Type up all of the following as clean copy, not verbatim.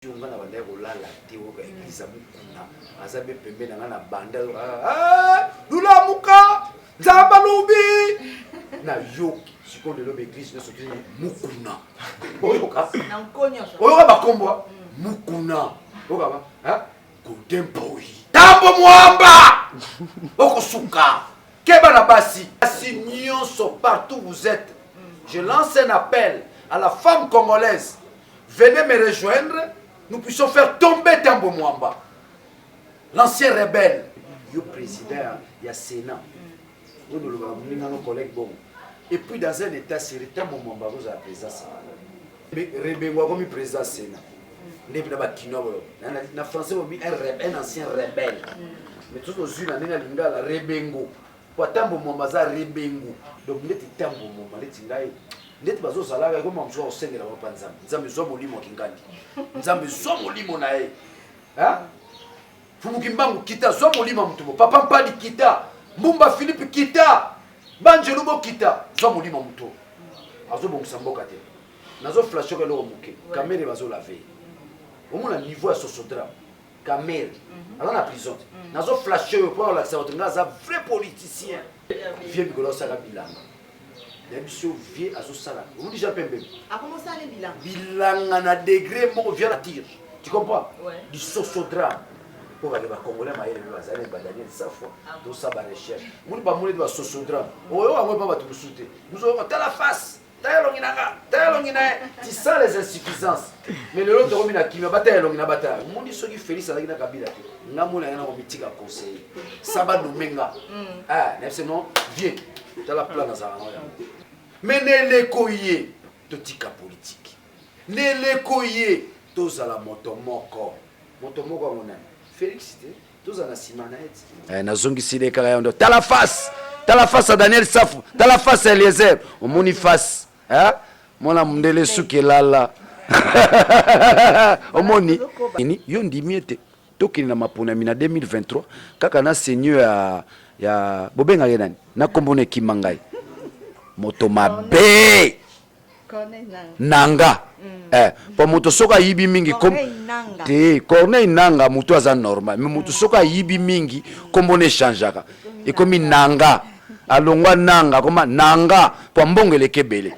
Junga na banda kolala te oka église mukuna azabe pembe na ngana banda lula muka nzamba lubi na yoki sikondo lo église na soki mukuna oyoka na nkonyo oyoka bakombo mukuna oyoka ba ha kudempoi tambo mwamba okosuka keba na basi nyonso partout vous êtes. Je lance un appel à la femme congolaise, venez me rejoindre. Nous puissions faire tomber Tambo Mwamba, l'ancien rebelle. Le président, il y a Sénat. Nos collègues bon. Et puis dans un état sérieux, Tambo Mwamba vous a président Sénat. Rebelle, comme président Sénat. En français, on dit un ancien rebelle. Mais tout aux yeux, on a la rebengo. Pour Tambo Mwamba, ça rebengo. Donc, on est Tambo Mwamba, ndeti bazo salaga ko mamso osengela bapanzama nzambe zo molimo kingandi nzambe zo molimo nae ha fumukimbangu kita zo molimo mtubo papa mpali kita mbumba Philippe kita banjelu bo kita zo molimo mtubo azo bongisa mboka te nazo flasho ka lo muke kamere bazo laver omona niveau ya sosodra kamere ala na prison nazo flasho pour la savoir ngaza vrai politicien vieux bigolo saka bilanga. L'ambition vient à ce salaire. Vous déjà pembe. À comment ça les bilans? Bilan à degré mon vient à tir. Tu comprends? Ouais. Du sosodra. Pour aller voir Congolais maïle le bazar et Daniel Safo. Tout ça va recherche. Vous ne pas mourir de sosodra. Oh on va pas tout sauter. Nous aurons ta la face. Ta longina. Tu sens les insuffisances. Mais le l'autre remina qui m'a battu longina bata. Mon dit ceux qui félix avec la kabila. Ngamona yana ko mitika conseil. Saba no menga. Ah, non viens. Tu as la plan dans ça. Mais ne l'écoyer de tika politique. Ne l'écoyer tous à la motomoko. Motomoko mon ami. Félicité. Tous à la simanaït. Nazongi sile karayondo. T'as la face à Daniel Safou. T'as la face à Eliezer. Au moni face. Hein? Mon amundele souki lala. Au moni. Yondi miete. Tokini na mapona mina 2023. Kaka na seigneur ya bobenga yenani. Na kombone kimangai. Moto mabe nanga pa moto soka yibi mingi comme te Corneille nanga moto aza normal mais moto soka yibi mingi kombo ne changeaka et comme nanga alongwa nanga koma nanga pa mbongele kebele.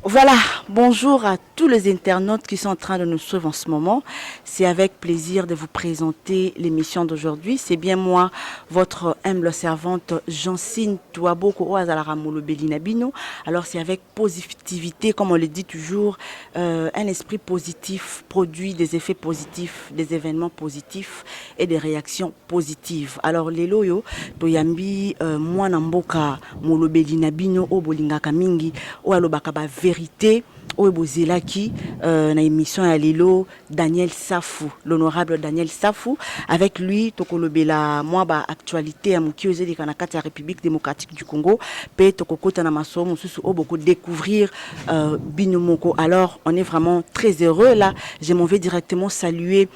Voilà, bonjour à tous les internautes qui sont en train de nous suivre en ce moment. C'est avec plaisir de vous présenter l'émission d'aujourd'hui. C'est bien moi, votre humble servante Jancine Touaboko Oazalaramolo Belinabino. Alors c'est avec positivité, comme on le dit toujours, un esprit positif produit des effets positifs, des événements positifs et des réactions positives. Alors les loyo, Toyambi, moi Namboka, Molo Belinabino, Obolinga Kamingi, Oalobakaba vérité Oebozelaki na émission à Lilo Daniel Safou, l'honorable Daniel Safou. Avec lui tokolobela moi ba actualité à Mukioze de Kanakata République démocratique du Congo pe tokokota na maso mususu o beaucoup découvrir Binomoko. Alors on est vraiment très heureux là. Je m'en vais directement saluer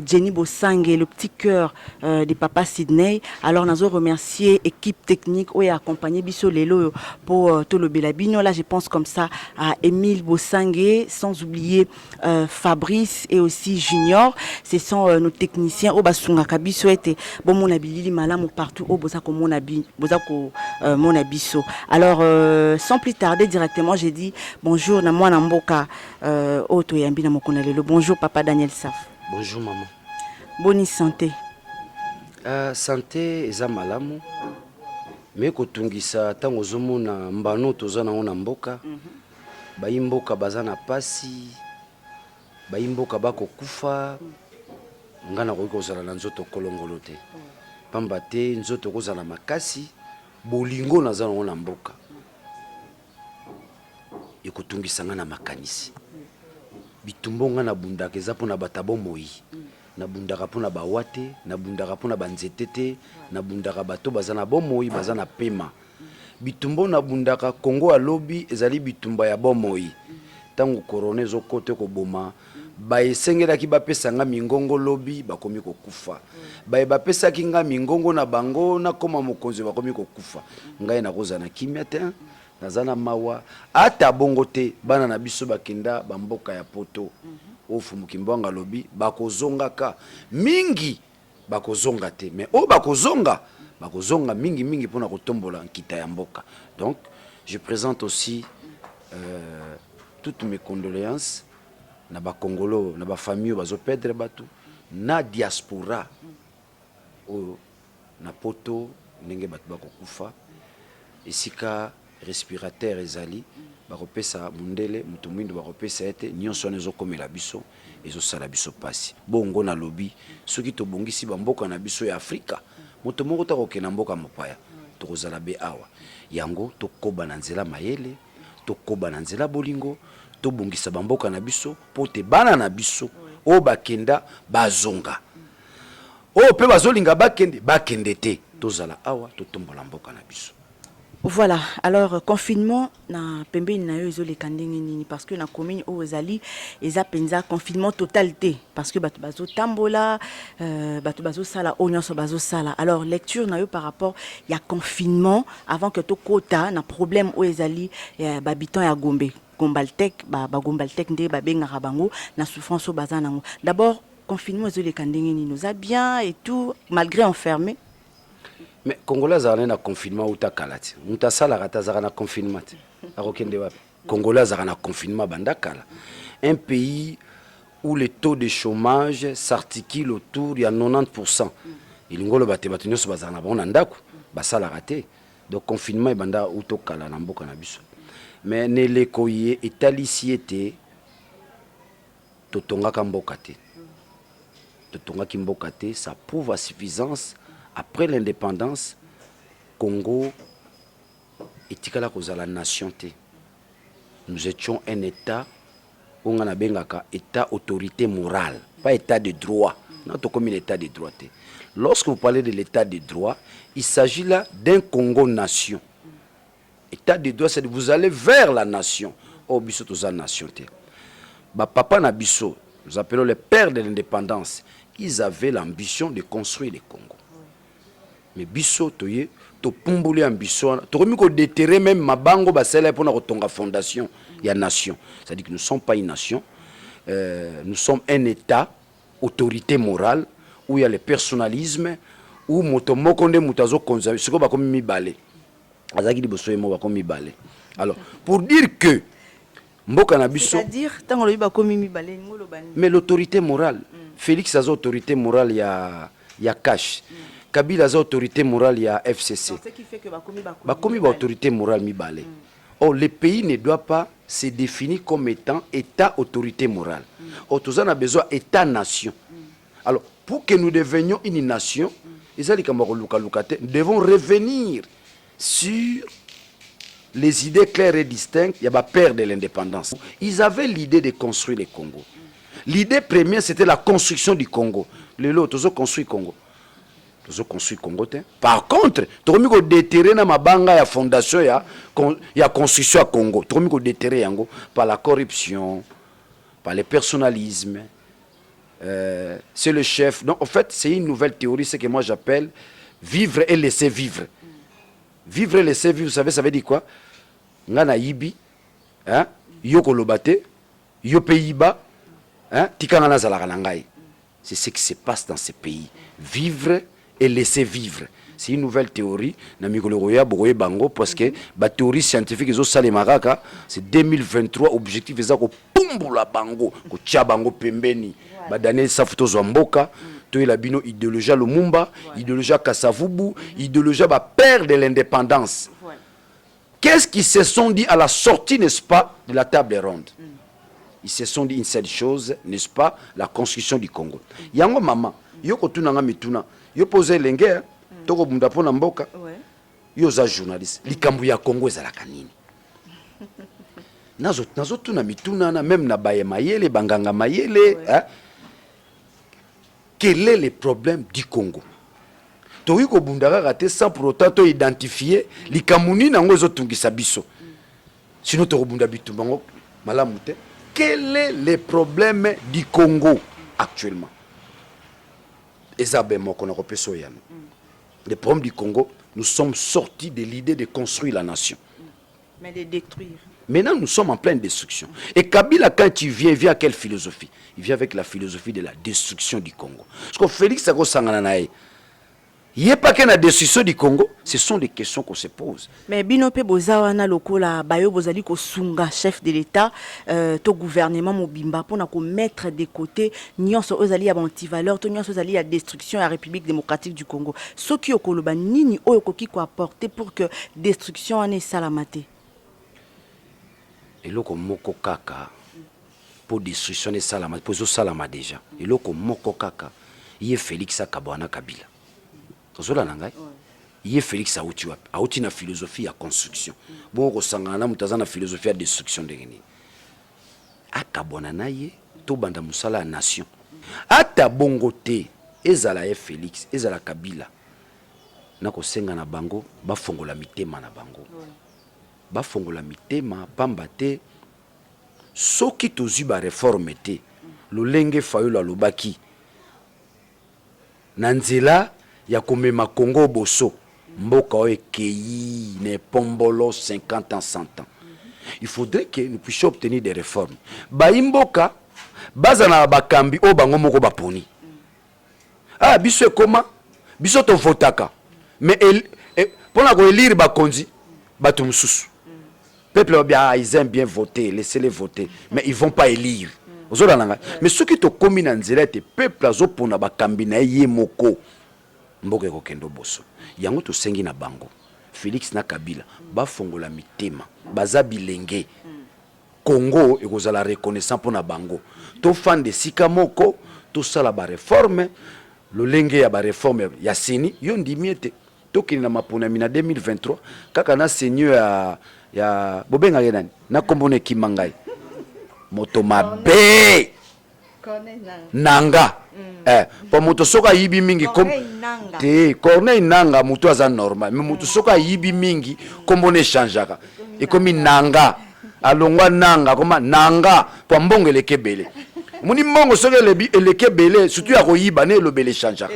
Jenny Bossang et le petit cœur des papas Sydney. Alors nazo remercier équipe technique ou accompagné biso Lelo pour tolobela Bino. Là je pense comme ça à Émile Bossangé, sans oublier Fabrice et aussi Junior. Ce sont nos techniciens au Basunga Kabiso et bon mon habili malam partout au Bosako mon abisso. Alors sans plus tarder directement j'ai dit bonjour na moi Namboka Oto Yambi na mokonalelo. Bonjour papa Daniel Saf. Bonjour maman. Bonne santé. Santé eza malamu. Mais kotungisa tango zomona mbano tozana ona mboka. Baimboka bazana pasi baimboka bako kufa ngana ko kozala na nzoto kolongolo te pamba te nzoto kozala makasi bolingo nazana na mboka ekotungisa ngana makanisi bitumbo ngana bundaka eza pona batabo moi na bundaka pona bawate na bundaka pona banzetete na bundaka bato bazana bomoi bazana pema bitumbo na bundaka Congo alobi ezali bitumba ya bomoi tango coronezo kote ko boma baesengelaki bapesanga mingongo lobi bakomi kokufa baye bapesaki nga mingongo na bango nakoma mokonzi bakomi kokufa ngai nakoza na kimia te naza na mawa ata bongo te bana na biso bakenda bamboka ya poto ofumuki mbwanga lobi bakozongaka mingi bakozonga te mais o bakozonga mingi pona kotombola nkita ya mboka. Donc je présente aussi toutes mes condoléances na ba Congolo na ba famille bazo perdre batu na diaspora o na poto ndenge batu bakokufa esika respirateur ezali bakopesa mundele mutu mwindu bakopesa ete nyonso nezo komela biso ezo sala biso pasi bongo na lobi soki to bongisi bamboka na biso ya Afrika moto moko ta kokena mboka mopaya tokozala be awa yango tokoba na nzela mayele tokoba na nzela bolingo tobongisa bamboka na biso pote bana na biso o bakenda bazonga o pe bazolinga bakende te tozala awa totombola mboka na biso. Voilà, alors confinement na pembeni na yo ezoleka ndenge nini parce que na commune o ezali eza penza confinement totalité parce que bato bazo tambola bato bazo sala o nyonso bazo sala. Alors lecture na yo par rapport ya confinement avant que to kota na problème o ezali babitant ya Gombe Gombaltek ba Gombaltek nde ba benga bango na souffrance o bazanango. D'abord confinement ezoleka ndenge nini nous a bien et tout malgré enfermé. Mais Congolais ont un confinement ou ta kalati. Muta sala rata na confinement. Arokende wapi. Congolais ont un confinement bandakala. Un pays où le taux de chômage s'articule autour de 90%. Il ngolo bate batunyo so bazana bona ndako basala raté. Donc confinement e banda ou to kala na mboka na biso. Mais ne lekoye etalisiete totonga ka mboka te. Totonga ki mboka te, ça prouve à suffisance. Après l'indépendance, Congo était la nation. Nous étions un État où on a un État autorité morale, pas État de droit. Non, comme un État de droit. Lorsque vous parlez de l'État de droit, il s'agit là d'un Congo-nation. État de droit, c'est que vous allez vers la nation. Oh, biso tous la nation. Papa Nabiso, nous appelons les pères de l'indépendance, ils avaient l'ambition de construire le Congo. Mais biso toye to pumbuli ambition to komi ko déterrer même mabango basela pour na kotonga fondation ya nation. C'est-à-dire que nous ne sommes pas une nation, nous sommes un État autorité morale où il y a le personnalisme où moto moko nde mutazo konza siko ba komi mibale azaki liboso yemo ba komi mibale. Alors pour dire que mboka na biso c'est-à-dire tango lobi ba komi mibale ngolo bani mais l'autorité morale Félix a autorité morale ya cash Kabila a autorité morale, il y a FCC. Ce qui fait que bakomi autorité morale mibale. Oh, le pays ne doit pas se définir comme étant État autorité morale. Oh, tous on a besoin État-nation. Alors, pour que nous devenions une nation, nous devons revenir sur les idées claires et distinctes. Il y a pas peur de l'indépendance. Ils avaient l'idée de construire le Congo. L'idée première, c'était la construction du Congo. Les autres, ils ont construit le Congo. Nous avons construit le Congo. Par contre, nous avons déterré la fondation ya construction à Congo. Nous avons déterré par la corruption, par le personnalisme. C'est le chef. Donc, en fait, c'est une nouvelle théorie, ce que moi j'appelle vivre et laisser vivre. Vivre et laisser vivre, vous savez, ça veut dire quoi? Ngana yibi, yoko lobate, yo peyiba, tikangana zalaranangai. C'est ce qui se passe dans ces pays. Vivre et laisser vivre. C'est une nouvelle théorie. Bango parce que la théorie scientifique c'est 2023 objectif est la bango ko bango pembeni badane safuto zomboka to la bino idéologie Lumumba, idéologie Kasavubu, idéologie ba père de l'indépendance. Qu'est-ce qu'ils se sont dit à la sortie, n'est-ce pas, de la table ronde? Ils se sont dit une seule chose, n'est-ce pas, la construction du Congo. Yango mama, yoko tunanga mituna. Yo posé l'enghe, toko bunda pona mboka. Yo za journaliste. Likambu ya Congo ezalaka nini? Nazo tuna mituna na même na baye mayele, banganga mayele, quel est le problème du Congo? Toyi ko bundaka raté sans pour autant to identifier likamuni nango ezotungisa biso. Sinon to bunda bitu bango malamu te. quel est le problème du Congo actuellement? Le problème du Congo, nous sommes sortis de l'idée de construire la nation. Mais de détruire. Maintenant, nous sommes en pleine destruction. Et Kabila, quand il vient à quelle philosophie? Il vient avec la philosophie de la destruction du Congo. Parce que Félix Sago Sangananae, il n'y a pas qu'une destruction du Congo, ce sont des questions qu'on se pose. Mais binope bozawana lokola bayo bozali ko sunga chef de l'État to gouvernement mobimba pour na ko mettre de côté nyonso ozali ya anti-valeur to nyonso ozali ya destruction ya République démocratique du Congo. Soki okoloba nini oyo koki ko apporter pour que destruction ane salamate. Eloko moko kaka pour destruction de salama pour zo salama déjà. Eloko moko kaka yé Félix Kabwana Kabila. Kozola nangai. Yé Félix auti wapi? Auti na philosophie ya construction. Bon ko sangana mutaza na philosophie ya destruction de ngini. Akabwana na ye to banda musala ya nation. Ata bongo te ezala ye Félix, ezala Kabila. Na ko senga na bango ba fongola mitema na bango. Bafongola mitema pamba te soki tozi ba réforme te lolenge fayolo alobaki na nzela ya komema Congo boso mboka o ekei ne pombolo 50 ans 100 ans. Il faudrait que nous puissions obtenir des réformes. Ba imboka baza na bakambi o bango moko baponi. Ah biso ekoma biso to votaka mais pona ko élire bakonzi bato mususu. Peuple ils aiment bien voter, laissez-les voter, mais ils ne vont pas élire. Mais ceux qui te comminent en direct, peuple azo pona ba kambina ye moko. Mboke ko kendo boso. Yango to sengi na bango. Félix na Kabila ba fongola mitema, baza bilenge. Congo ekozala reconnaissant pona bango. To fan de sika moko, to sala ba réforme, lo lenge ya ba réforme ya seni, yo ndimiete. To kini na mapona mina 2023, kaka na seigneur ya bobenga yenani na kombone kimangai moto mabe nanga po moto soka yibi mingi kom te Corneille nanga moto aza normal mais moto soka yibi mingi kombone changeaka e komi nanga alongwa nanga koma nanga po mbongo lekebele muni mbongo soka lekebele surtout ya koyiba ne lobele changeaka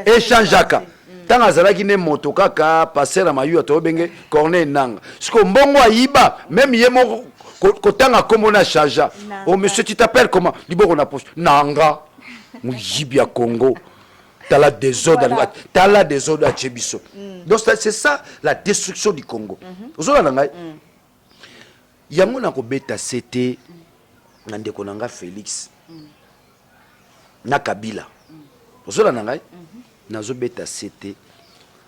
e changeaka tanga azalaki ne moto kaka passer à mayu to benge Corneille nanga siko mbongo ayiba même yemo kotanga komo na charge. Oh monsieur tu t'appelles comment liboko na poche nanga mujibi ya Congo tala désordre tala désordre à Chebiso. Donc c'est ça la destruction du Congo. Ozola nanga yango na ko beta c'était na ndeko nanga Félix na Kabila. Ozola nanga nazo beta c'était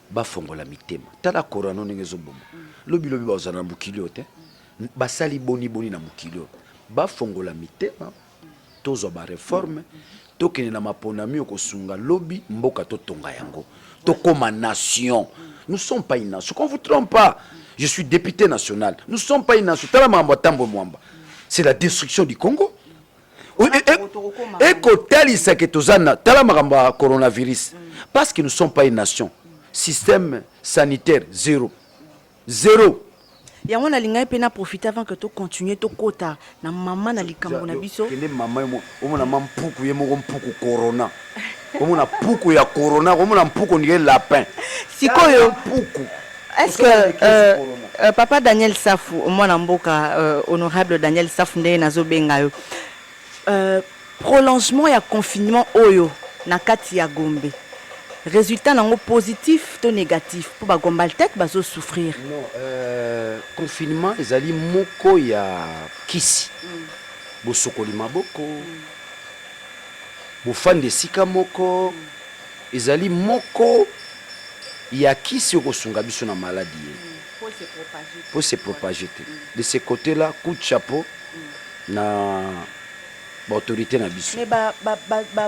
bafongola mitema tala korano ningezo bomo lobi bazana mukilio te basali boni na mukilio bafongola mitema tozo ba réforme tokene na maponami okosunga lobi mboka totonga yango tokoma nation. Nous sommes pas une nation, qu'on vous trompe pas. Je suis député national, nous sommes pas une nation. Tala mamba tambo mwamba, c'est la destruction du Congo. Et kotalisa ke tozana tala maramba coronavirus parce que nous sommes pas une nation. Système sanitaire zéro. Ya wana linga pe na profiter avant que tu continues to kota na mama na likambo na biso. Kende mama omo na mampuku ye moko mpuku corona. Omo na puku ya corona, omo na mpuku ni lapin. Sikoyo puku. Est-ce que papa Daniel Safou, mwana mboka honorable Daniel Safou ndé nazo benga yo. Prolongement ya confinement oyo na kati ya Gombe. Résultat nango positif to négatif pour ba Gomba tête bazo souffrir. Non, confinement ezali moko ya kisi. Bo sokoli maboko. Bo fande sika moko ezali moko ya kisi okosunga biso na maladie. Pour se propager. De ce côté-là, coup de chapeau na autorité na biso. Mais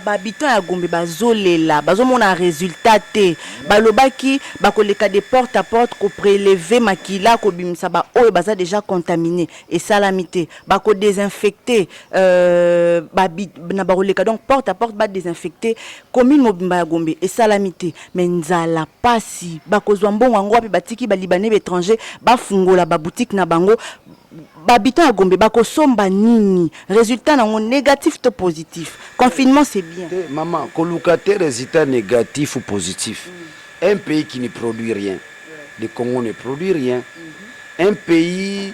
habitant ya Gombe bazolela bazomona résultat te balobaki bakoleka de porte à porte ko prélever makila ko bimisa ba oyo baza déjà contaminé et salamité bako désinfecter na bakoleka donc porte à porte ba désinfecter commune mobimba ya Gombe et salamité mais nzala pasi bakozwa mbongo ngo pe batiki ba libanais étranger ba fungola ba boutique na bango Habitant à Gombe, bako somba nini. Résultat nango négatif ou positif. Confinement c'est bien. Maman, colocataire résultat négatif ou positif. Un pays qui ne produit rien. Le Congo ne produit rien. Un pays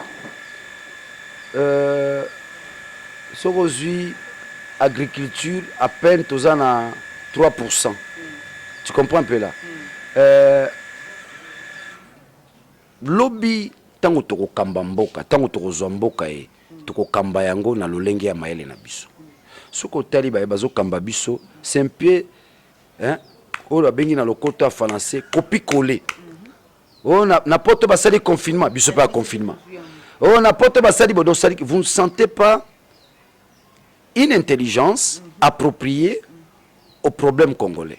aujourd'hui agriculture à peine tous en à 3%. Tu comprends un peu là? Lobby tango toko kamba mboka, tango toko zomboka toko kamba yango na lolenge ya maele na biso. Soko tali ba bazo kamba biso, c'est un pied hein, o bengi na lokota français, copie coller. Oh na porte basali confinement, biso pas confinement. Oh na porte basali bodo sali, vous ne sentez pas une intelligence appropriée aux problèmes congolais.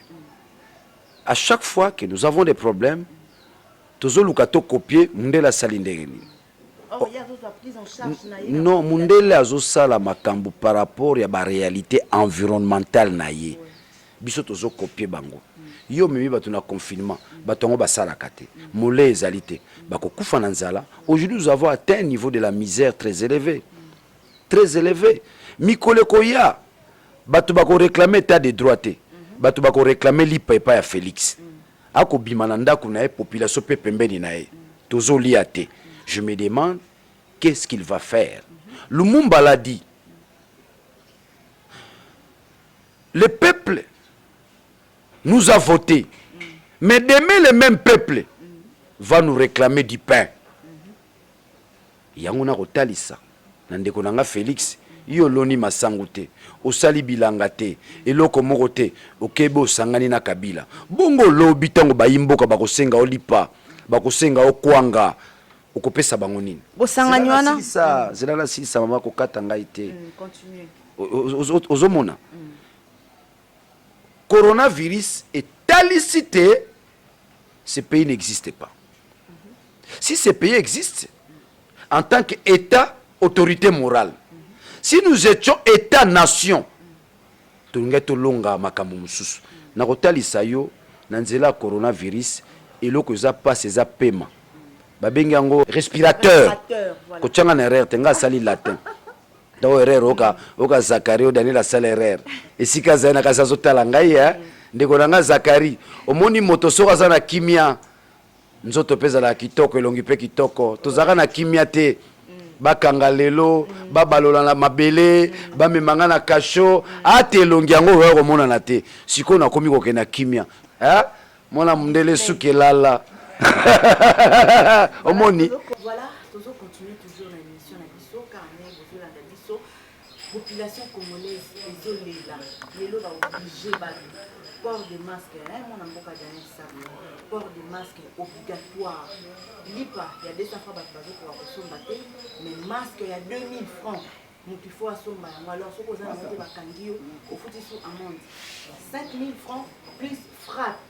À chaque fois que nous avons des problèmes, toujours lukato copier mundela salindengeni. Oh, il y a d'autres prises en charge. Non, mundela azosala makambo par rapport à la réalité environnementale naie. Biso tozo copier bango. Yo mimi batu na confinement, batongo basala kate. Molé ezalité, bako kufa na nzala. Aujourd'hui nous avons atteint un niveau de la misère très élevé. Très élevé. Mikole koya, batu bako réclamer état de droité. Batu bako réclamer lipa epa ya Félix. Ako bimananda kuna population pe pembeni na e. Tozo liate. Je me demande qu'est-ce qu'il va faire. Lumumba l'a dit. Le peuple nous a voté. Mais demain le même peuple va nous réclamer du pain. Yanguna rotalisa. Nandeko nanga Félix. Yo loni masangu te, osali bilanga te, eloko moko te, okebo sangani na Kabila. Bongo lobi tango bayimboka bakosenga olipa, bakosenga okwanga, okopesa bango nini? Bosangani wana? Zela la sisa mama kokata ngai te. Continue. Ozomona. Coronavirus est talicité, ce pays n'existe pas. Si ce pays existe, en tant qu'État, autorité morale, si nous étions État-nation, tulungeto longa makambo mususu. Na kotalisa yo na nzela coronavirus eloko za passe za pema. Babengi yango respirateur. Kochanga na erreur tenga sali latin. Dawo erreur oka Zakario Daniel sala erreur. Esika zana kasa zotala ngai ya ndeko nanga Zakari. Omoni moto soka za na kimia. Nzoto peza la kitoko elongi pe kitoko. Tozaka na kimia te. Bakanga lelo, babalola na mabele, bamemanga na kasho, ate elongi yango oyo komona na te. Siko na komi kokena kimia. Hein? Mona mundele suki lala. Omoni. Voilà, toujours continuer toujours l'émission na biso car on est toujours dans biso. Population congolaise désolée là. Lelo va obligé ba port de masque, hein, mon amboka dernier ça. Port de masque obligatoire. Lipa, il y a 200 francs pour la somba, mais masque, il y a 2000 francs. Donc il faut assommer. Alors, ce que vous avez dit, au foot, il faut amende. 5000 francs plus frappe.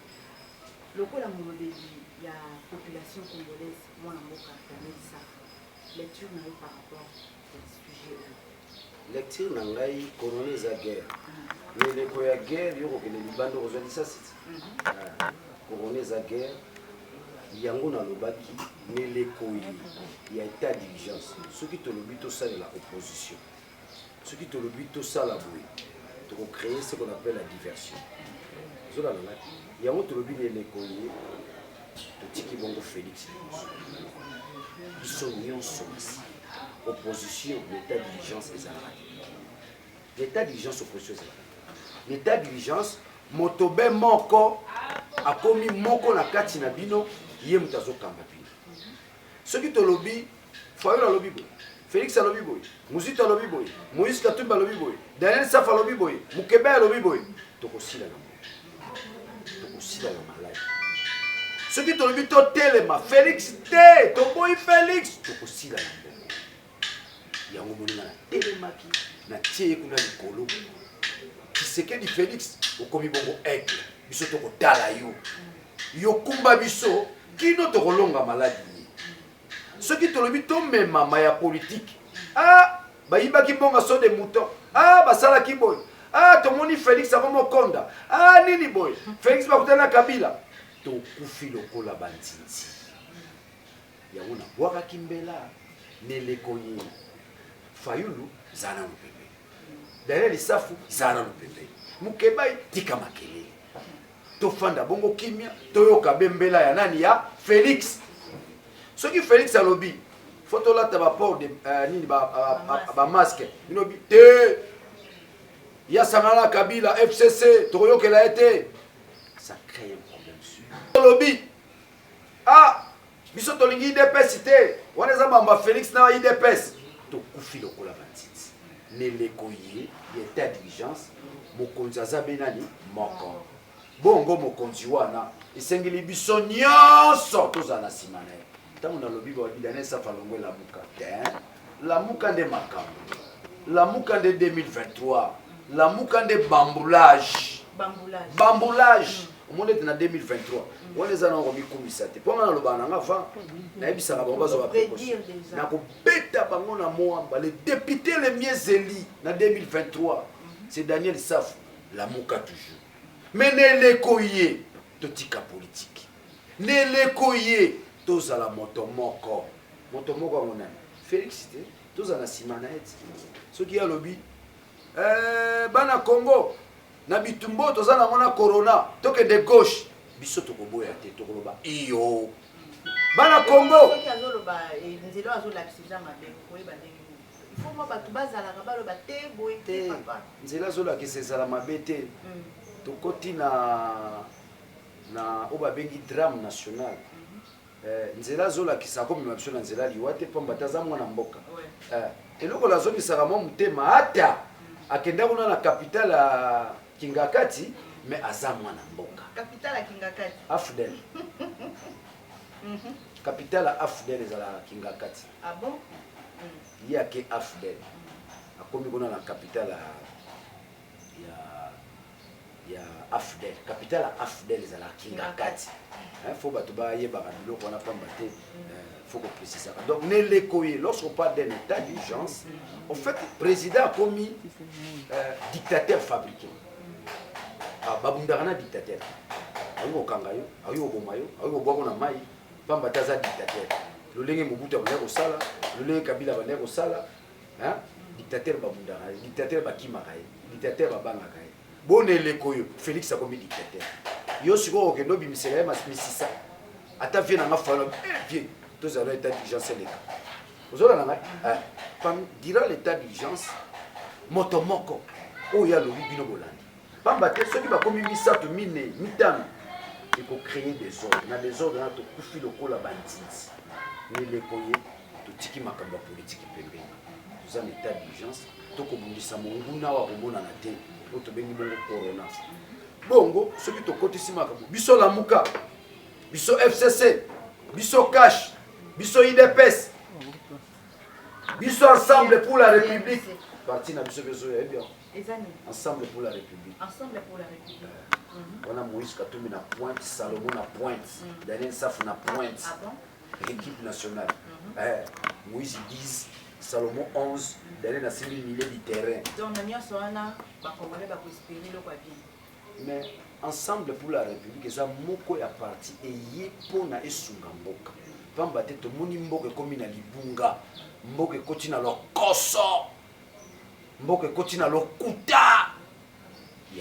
Le coup, il y a population congolaise, moi, en Boka, ça. Lecture par rapport à ce sujet. Lecture nangai coronavirus à guerre. Mais les quoi guerre, il y a que les Libanais aujourd'hui ça c'est. Coronavirus à guerre. Yango na lobaki ne lekoi il y a état d'urgence ceux qui te lobby tout ça de la opposition ceux qui te lobby tout ça la boue pour créer ce qu'on appelle la diversion zola na yango te lobby ne lekoi to tiki bongo Félix ils sont nyonso opposition l'état d'urgence est l'état d'urgence opposition l'état d'urgence motobe moko akomi moko na kati na bino yé mutazo kamba pina. Ceux qui te lobby, Fayola lobby boy, Félix a lobby boy, Mouzita lobby boy, Moïse Katumba lobby boy, Daniel Safa lobby boy, Moukebe lobby boy. Tokosila na malade. Ceux qui te lobby to telema, Félix te, to boy Félix, tokosila na yango moninga na telemaki na tie kuna likolo. Kiseke di Félix okomi bongo aigle, biso tokotala yo. Yo kumba biso kino to kolonga maladi. Ceux qui te le bito même maya politique. Ah, ba yibaki bonga so de mouton. Ah, basala ki boy. Ah, tomoni Félix avant konda. Ah, nini boy. Félix ba kutana Kabila. To kufi lokola bantinti. Ya una bwaka kimbela. Nelekoye Fayulu zana lupembe derrière lisafu zana lupembe Mukebai tika makele tofanda bongo kimia toyoka bembela ya nani ya Félix soki Félix alobi photo la taba port de nini ba masque binobi te ya Sangala Kabila FCC toyoka la été ça crée un problème sur alobi ah biso tolingi IDPS te waneza bamba Félix na IDPS to kufi lokola batiti nelekoye état d'urgence mokonzi azabe nani moko bongo mokonzi wana isengeli biso nyonso tozala nsima na ye ntango nalobi babidane safa longwe lamuka te lamuka nde makambo lamuka nde 2023 lamuka nde bamboulage omoni ete na 2023 wana eza nango mikumisa te mpo nga naloba nanga va nayebisaka bango bazwa baprécaution nakobeta bango na moamba le député le mieux éli na 2023 c'est Daniel Saf lamuka toujours mais nelekoye totika politique nelekoye tozala moto moko yango nani Félix te tozala nsima na ye ti soki alobi bana Congo na bitumbo toza nango na corona toke de gauche biso tokoboya te tokoloba iyo bana Congo nzela azolakisa ezala mabe te tokoti na oyo babengi drame national nzela azolakisa akomema biso na nzela liwa te pamba te aza mwana mboka eloko nazomisaka mwa motema ata akenda kuna na capitale ya Kingakati mais aza mwana mboka capitale ya Kingakati Afdel capitale ya Afdel ezala Kingakati ah bon yake Afdel akomi kuna na capitale ya Afdel capitale ya Afdel ezala Kingakati faut bato bayebaka biloko wana pamba te faut qu'on précise ça. Donc lorsqu'on parle d'un état d'urgence en fait le président a commis dictateur fabriqué babundaka dictateur ayo okangayo ayo obomayo ayo obwako na mai pamba te aza dictateur lolenge Mobutu abandaki kosala lolenge Kabila abandaki kosala dictateur babundaka ye dictateur bakimaka ye dictateur babangaka ye boneleko yo Félix akomi dictateur yo sikoyo okende obimisela ye misisa ata vie nanga fana vie tozala état d'urgence eleka ozolana ngai dira l'état d'urgence moto moko oyo alobi bino bolandi pamba te soki bakomi misato mine mitano ekocréer desordre na desordre na tokufi lokola banditi neleko ye totiki makambo ya politike pembeni toza na état d'urgence tokobundisa monguna wa komonana te oyo tobengi bongo corona bongo soki tokotisi makambo biso lamuka biso FCC biso cash biso IDPS biso ensemble pour la République parti na biso beso ya bien ensemble pour la République on a Moïse Katumbi na pointe Salomon na pointe Daniel Saf na pointe équipe nationale Moïse 10 Salomon 11 Daniel a 6 000 milliers de terrain donc na nyonso wana bakongole bakoespérer loko bien mais ensemble pour la République eza moko ya parti eye pona esunga mboka pamba te tomoni mboka ekomi na libunga mboka ekoti na lokoso mboka ekoti na lokuta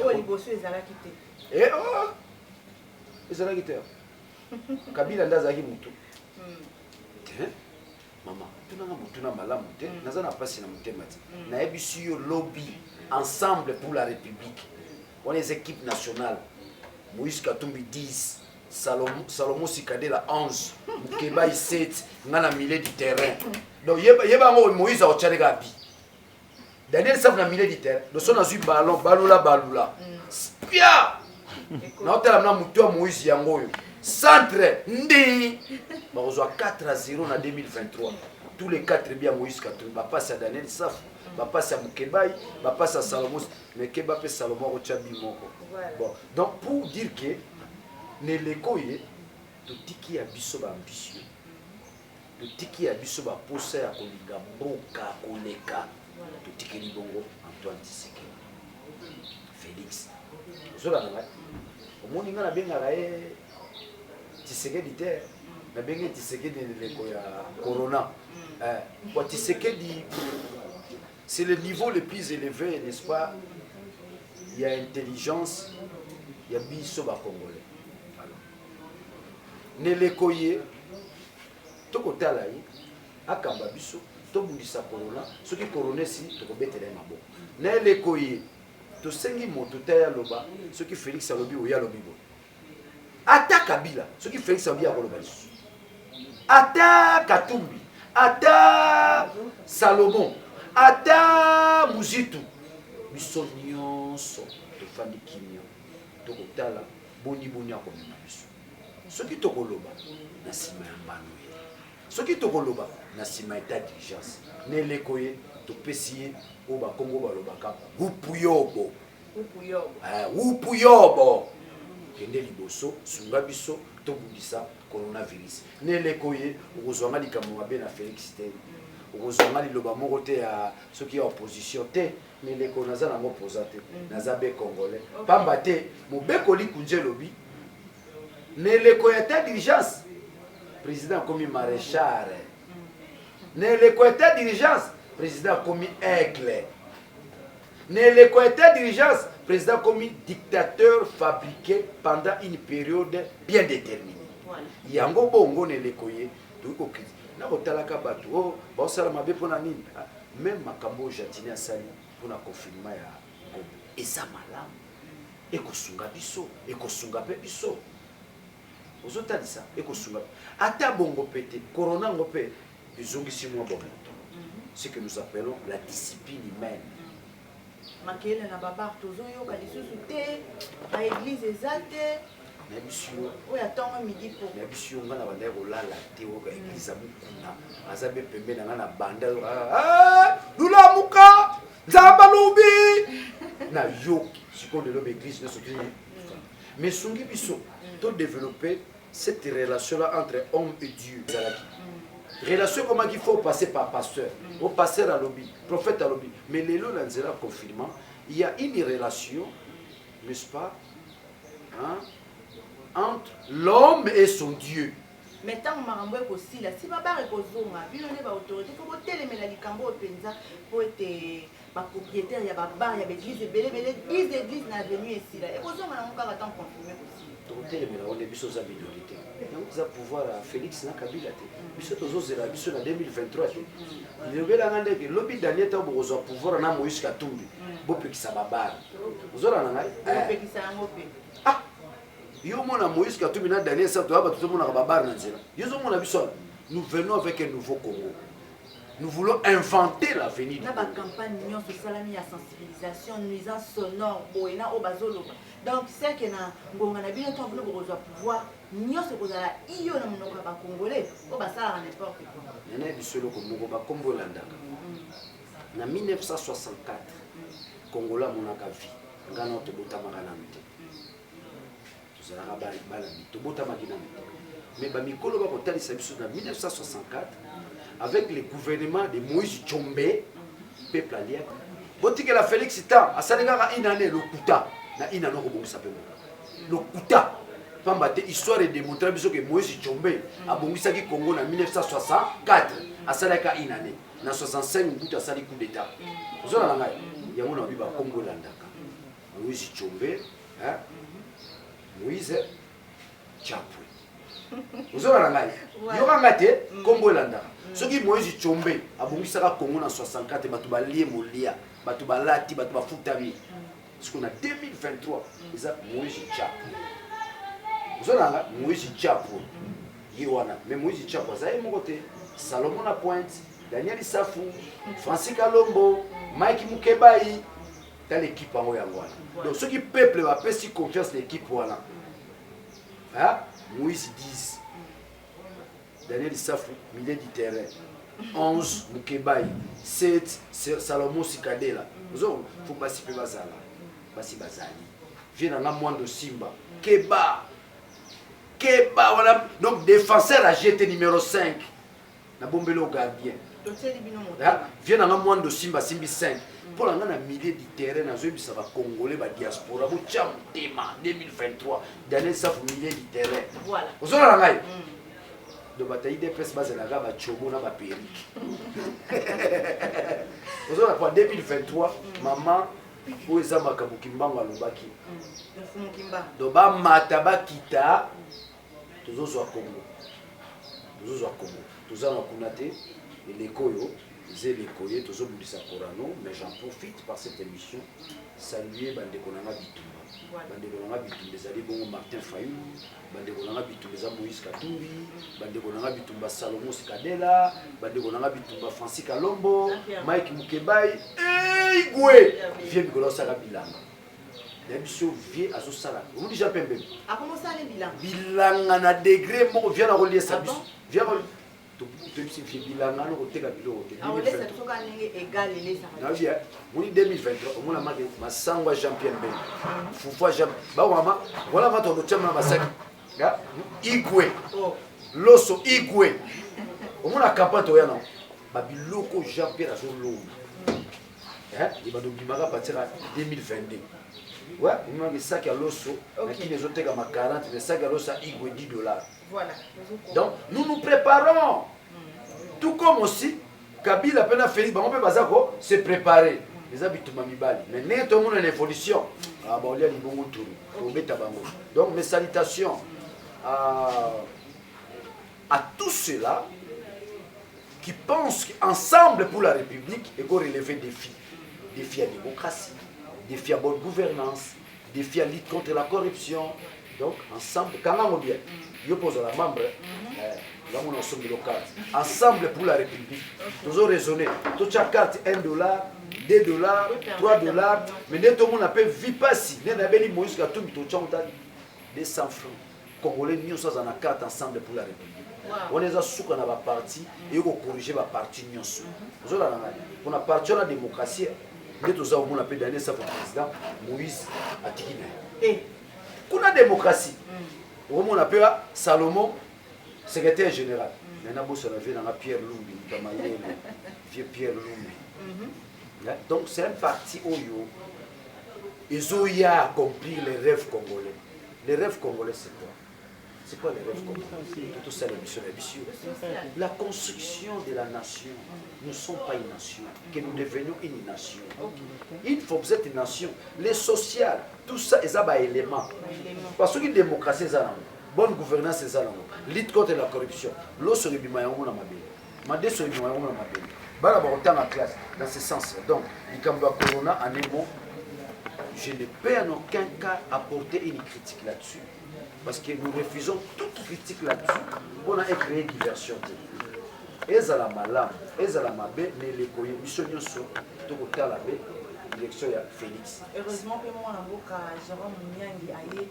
oyo liboso ezalaki te ezalaki te Kabila nde azalaki motu te mama tunanga motu na malamu te naza na mpasi na motema te nayebisi yo lobby ensemble pour la République on les équipes nationales Moïse Katumbi 10 Salomon Sikadela 11 Mukeba 7 ngana milieu du terrain donc yeba ngo Moïse a tcharega bi Daniel Saf na milieu du terrain donc son azui ballon balula pia na hôtel na mutu Moïse yango yo centre ndi bazwa 4-0 na 2023 tous les 4 bien Moïse Katumbi ba passe à Daniel Saf ba passe à Mukeba ba passe à Salomon mais Keba pe Salomon ochabi moko bon donc pour dire que neleko ye totiki ya biso ba ambitieux totiki ya biso ba posa ya kolinga mboka koleka totiki libongo Antoine Tshisekedi Félix zola ngai omoni nga na bengaka ye Tshisekedi te na bengi Tshisekedi neleko ya corona Tshisekedi, c'est le niveau le plus élevé, n'est-ce pas? Il y a intelligence, il y a biso ba congolais. Nelekoye, toko talaye, akamba biso, to bundisa corona, ce qui corona si, toko betele mabo. Nelekoye, to sengi moto taya loba, ce qui Félix Alobi ou Yalobibo. Ata Kabila, ce qui Félix Alobi a loba. Ata Katumbi, ata Salomon, ata Muzitu. Biso nyonso, to fandi kimio, toko tala, boni boni akomema biso. Ce qui te roloba, na sima mbanoye. Ce qui te roloba, na sima état d'urgence. Ne lekoye, to pesiye, oba Congo balobaka, upuyobo. Upuyobo. Kende liboso, sunga biso, to bundisa, coronavirus. Ne lekoye, ozwanga likambo mabe na Félix te. Ozwanga liloba moko te ya ceux qui est opposition te. Ne leko naza na opposant te. Naza be congolais. Pamba te, mobekoli kunje lobi. Ne le état d'urgence, président commis maréchal. Ne le état d'urgence, président commis aigle. Ne le état d'urgence, président commis dictateur fabriqué pendant une période bien déterminée. Yango bongo ne le koye, tout ko kriti. Na otalaka batu, oh, ba osala mabe pona nini? Même makambo jatini asali pona confinement ya Gombe. Eza malamu. Ekosunga biso, ekosunga pe biso. Ozotalisa ekosunga ata bongo pété corona ngopé bizongisi mwa bongo ce que nous appelons la discipline humaine makele na baba tozo yoka lisusu te ba église ezate na bisio oya tongo midi po na bisio ngana banda kolala te oka église mukuna azabe pembe na ngana banda lula muka nzamba lobi na yoki sikondo lobe église ne soki mais sungi biso to développer cette relation-là entre homme et Dieu. Relation comment il faut passer par pasteur, au pasteur à lobby, prophète à lobby. Mais les lots dans confinement, il y a une relation, n'est-ce pas, hein, entre l'homme et son Dieu. Mais tant que marambo est aussi là, si papa est kozonga, puis on est ba autorité, faut que télémé la likambo penza pour être ba propriétaire, il y a ba bar, il y a église belé des églises na venu ici là. Et kozonga na monka attend confirmer aussi. Mais on est biso za minorité. Donc ça pouvoir à Félix na Kabila te. Biso tozo zela biso na 2023 te. Le bela ngande ke lobi Daniel ta bozo pouvoir na Moïse Katumbi. Bo pekisa babara. Ozora na ngai? Bo pekisa ngope. Ah. Yo mona Moïse Katumbi na Daniel sa to aba to mona babara na nzela. Yo zo mona biso. Nous venons avec un nouveau Congo. Nous voulons inventer l'avenir. Na ba campagne nyonso salami ya sensibilisation, nuisance sonore, boena obazolo. Donc c'est que na ngonga na bino to vulu bozo pouvoir nyonso kozala iyo na monoko ba congolais, o ba sala n'importe quoi. Nana bisolo ko moko ba kombo landaka. Na 1964, Congola monaka vie. Ngana to botama kana mite. Tozala ka bala to botama kina mite. Mais ba mikolo ba ko talisa biso na 1964 avec le gouvernement de Moïse Tshombe, peuple allié. Botique la Félix Tan, à Sénégal, une année, le Kouta, na une année, le Kouta, Pambate, histoire de démontrer que Moïse Tshombe a bongisa qui Congo en 1964, à Sénégal, une année, en 65, il a sali coup d'état. Vous avez la il y a un ami Congo Landaka, Moïse Tshombe, Moïse Tchapwe. Vous avez la il y aura un gâté, Congo Landaka. Ce qui Moïse Tshombe a bongisa Congo en 64, Batouba lié Molia. Batouba lati, batouba futami. Ce qu'on a 2023, c'est Moïse Tchapwe. Vous avez Moïse Tchapwe. Mais Moïse Tchapwe, ça est mon côté. Salomon à Pointe, Daniel Issafou, Francis Kalombo, Mike Mukebai. Dans l'équipe en Oyangwana. Donc ceux qui peuple va faire confiance l'équipe voilà. Hein? Moïse 10. Daniel Issafou, milieu du terrain. 11 Mukebai, 7 Salomon Sikadela. Vous avez faut pas si peu bazala. Basi bazali. Viens dans moins de Simba. Keba, voilà. Donc défenseur à GT numéro 5. Na bombelo gardien. Viens dans moins de Simba, Simbi 5. Pour la milieu du terrain, na zobi ça va Congolais ba diaspora. Bo tcham tema 2023. Daniel Issafou milieu du terrain. Voilà. Vous avez la de bataille des presses base na gaba chobo na ba péri ozala pa 2023 maman oyo eza makambo kimbango alobaki donc bamata bakita tozozwa Congo toza na kuna te eleko oyo eza eleko ye tozobundisa korano, mais j'en profite par cette émission saluer bandeko nanga bitumba bandeko nanga bitumba ezali bongo Martin Fayulu, bandeko nanga bitumba eza Moïse Katumbi, bandeko nanga bitumba Salomon Sikadela, bandeko nanga bitumba Francis Kalombo, Mike Mukebai, Igwe vie bikolo saka bilanga biso vie azosala vous déjà pembe bilanga na degré moko vient na relier biso vient tobisifie bilanga no koteka biloko te 2023 omona make masangwa Jean-Pierre Mbembe Fufua Jean bawama wala mato lochama masaki Igwe loso Igwe omona campagne to yana babiloko Jean-Pierre azolonga ibado bimaka partir à 2022 ouais il manque ça qui a l'osso qui les autres comme 40 mais ça qui a l'osso Igwe $10. Voilà. Donc nous nous préparons. Tout comme aussi Kabila pena Félix on peut pas se préparer. Les habitants mibali. Mais n'est tout le monde en évolution. Ah bon il y a des bons tours. Donc mes salutations à tous ceux-là qui pensent qu'ensemble pour la République et qu'on relève des défis à la démocratie, défis à bonne gouvernance, défis à lutte contre la corruption. Donc ensemble, quand on dit, je pose la membre, là on ensemble local, ensemble pour la République. Toujours raisonner. Toute chaque carte $1, $2, $3, mais tout le monde appelle Vipassi. Nous avons Moïse Katumbi, 200 francs. Congolais, nous sommes en carte ensemble pour la République. On est à souka na ba parti et on corriger ba parti nyonso. Zola na on a parti la démocratie. Nous tous on appelle donner ça pour président Moïse Atikine. Et kuna démocratie. On appelle Salomon secrétaire général. Maintenant boss on a vu dans Pierre Lumbi, Tamaye, vieux Pierre Lumbi. Donc c'est un parti oyo ils ont accompli les rêves congolais. Les rêves congolais c'est quoi? C'est quoi les rêves congolais? Tout ça, la construction de la nation. Nous ne sommes pas une nation, que nous devenions une nation. Il faut que vous êtes une nation. Les sociales, tout ça, c'est un élément. Parce que la démocratie, c'est un bonne gouvernance, c'est un lutte contre la corruption. L'eau se rébima, on a ma belle. Ma dé se rébima, on a ma belle. Bah, d'abord, on en classe, dans ce sens. Donc, il y a corona en émo. Je ne peux en aucun cas apporter une critique là-dessus. Parce que nous refusons toute critique là-dessus. On a créé diversion. Ezala malam, ezala mabe, mais les coyens, mission nyonso, tout le temps la baie, direction ya Félix. Heureusement que moi, en boka, Jérôme Nyangi aye,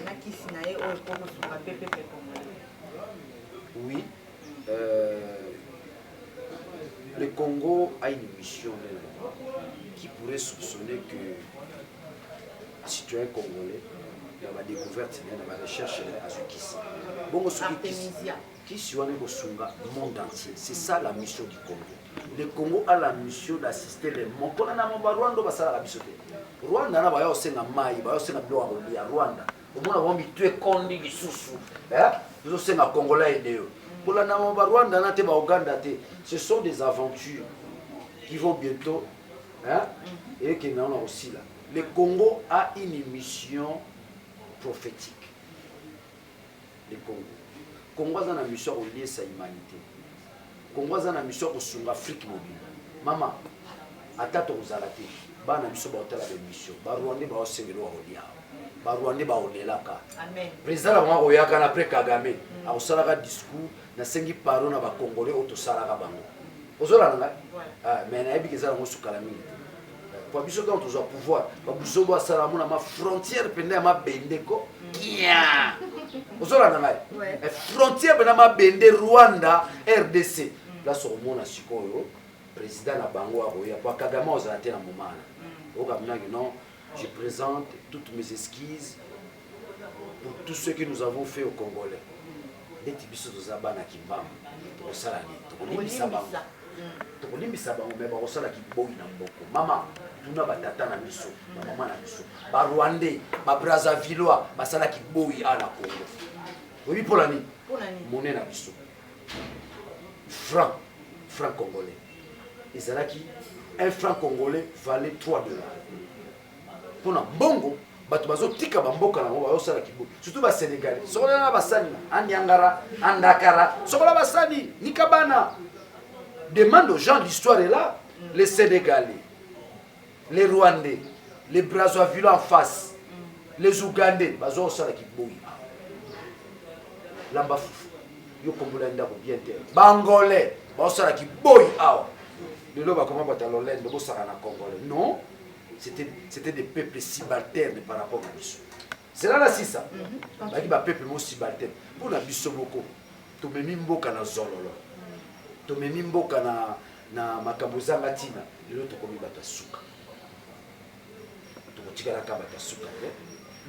naki sinaye, au Congo sur la PPP congolais. Oui. Le Congo a une mission qui pourrait soupçonner que un citoyen congolais dans la découverte, dans la recherche à ce qui c'est. Bon, qui soit le monde entier. C'est ça la mission du Congo. Le Congo a la mission d'assister les mondes. Quand on a Rwanda, on va la mission. Rwanda, on va aussi Maï, on va aussi Rwanda. Au moins, on va tuer Kondi, Sous. Nous aussi un Congolais et pour la Rwanda, on a Ouganda. Ce sont des aventures qui vont bientôt. Et qui en a aussi là. Le Congo a une mission prophétique. Le Congo. Congo a une mission au lieu de sa humanité. Congo a une mission au sur l'Afrique mobile. Maman, attends aux alatés. Bah na mission ba la mission. Ba Rwanda ba osengelo au dia. Ba Rwanda ba olelaka. Amen. Président wa oyaka na après Kagame. A osalaka discours na sengi parole na ba Congolais otosalaka bango. Ozola nga. Ah mais na yebi kezala ngo sukala mingi. Pour biso donc tous pouvoir. Ba biso ba sala mona ma frontière pendant ma bendeko. Kia. Ozola nga. Frontière pendant ma bende Rwanda RDC. Là sur mona sikoyo président na bango akoya pour Kagame ozala na moment. Non, je présente toutes mes excuses pour tout ce que nous avons fait au Congolais. Dès que nous avons fait Kimbam, nous avons maman, nous avons tata na miso, maman na miso. Ba Rwandais, ba Brazzavillois, ba sala ki boyi à la Congo. Oui pour l'année. Monnaie na miso. Franc congolais. Ezalaki un franc congolais valait 3 $. Pour un bongo, bato bazo tika bamboka na ngo bayosala kibo. Surtout ba Sénégalais. Sokola na basani, Anyangara, Andakara, sokola basani, Nikabana. Demande aux gens, l'histoire est là. Les Sénégalais, les Rwandais, les Brazzaville en face, les Ougandais, bazo osala kibo. Lamba fufu. Yo kombola ndako bien terre. Bangolais, bazo osala kibo awa. De l'eau va comment battre l'olène de Bossara Congolais. Non, c'était des peuples subalternes par rapport à nous. C'est là c'est ça. Il y a des peuples subalternes. Pour la bisomoko, tu me mimboka na zololo. Tu me mimboka na makabuzanga tina. De l'autre comme bata suka. Tu kotika la kabata suka.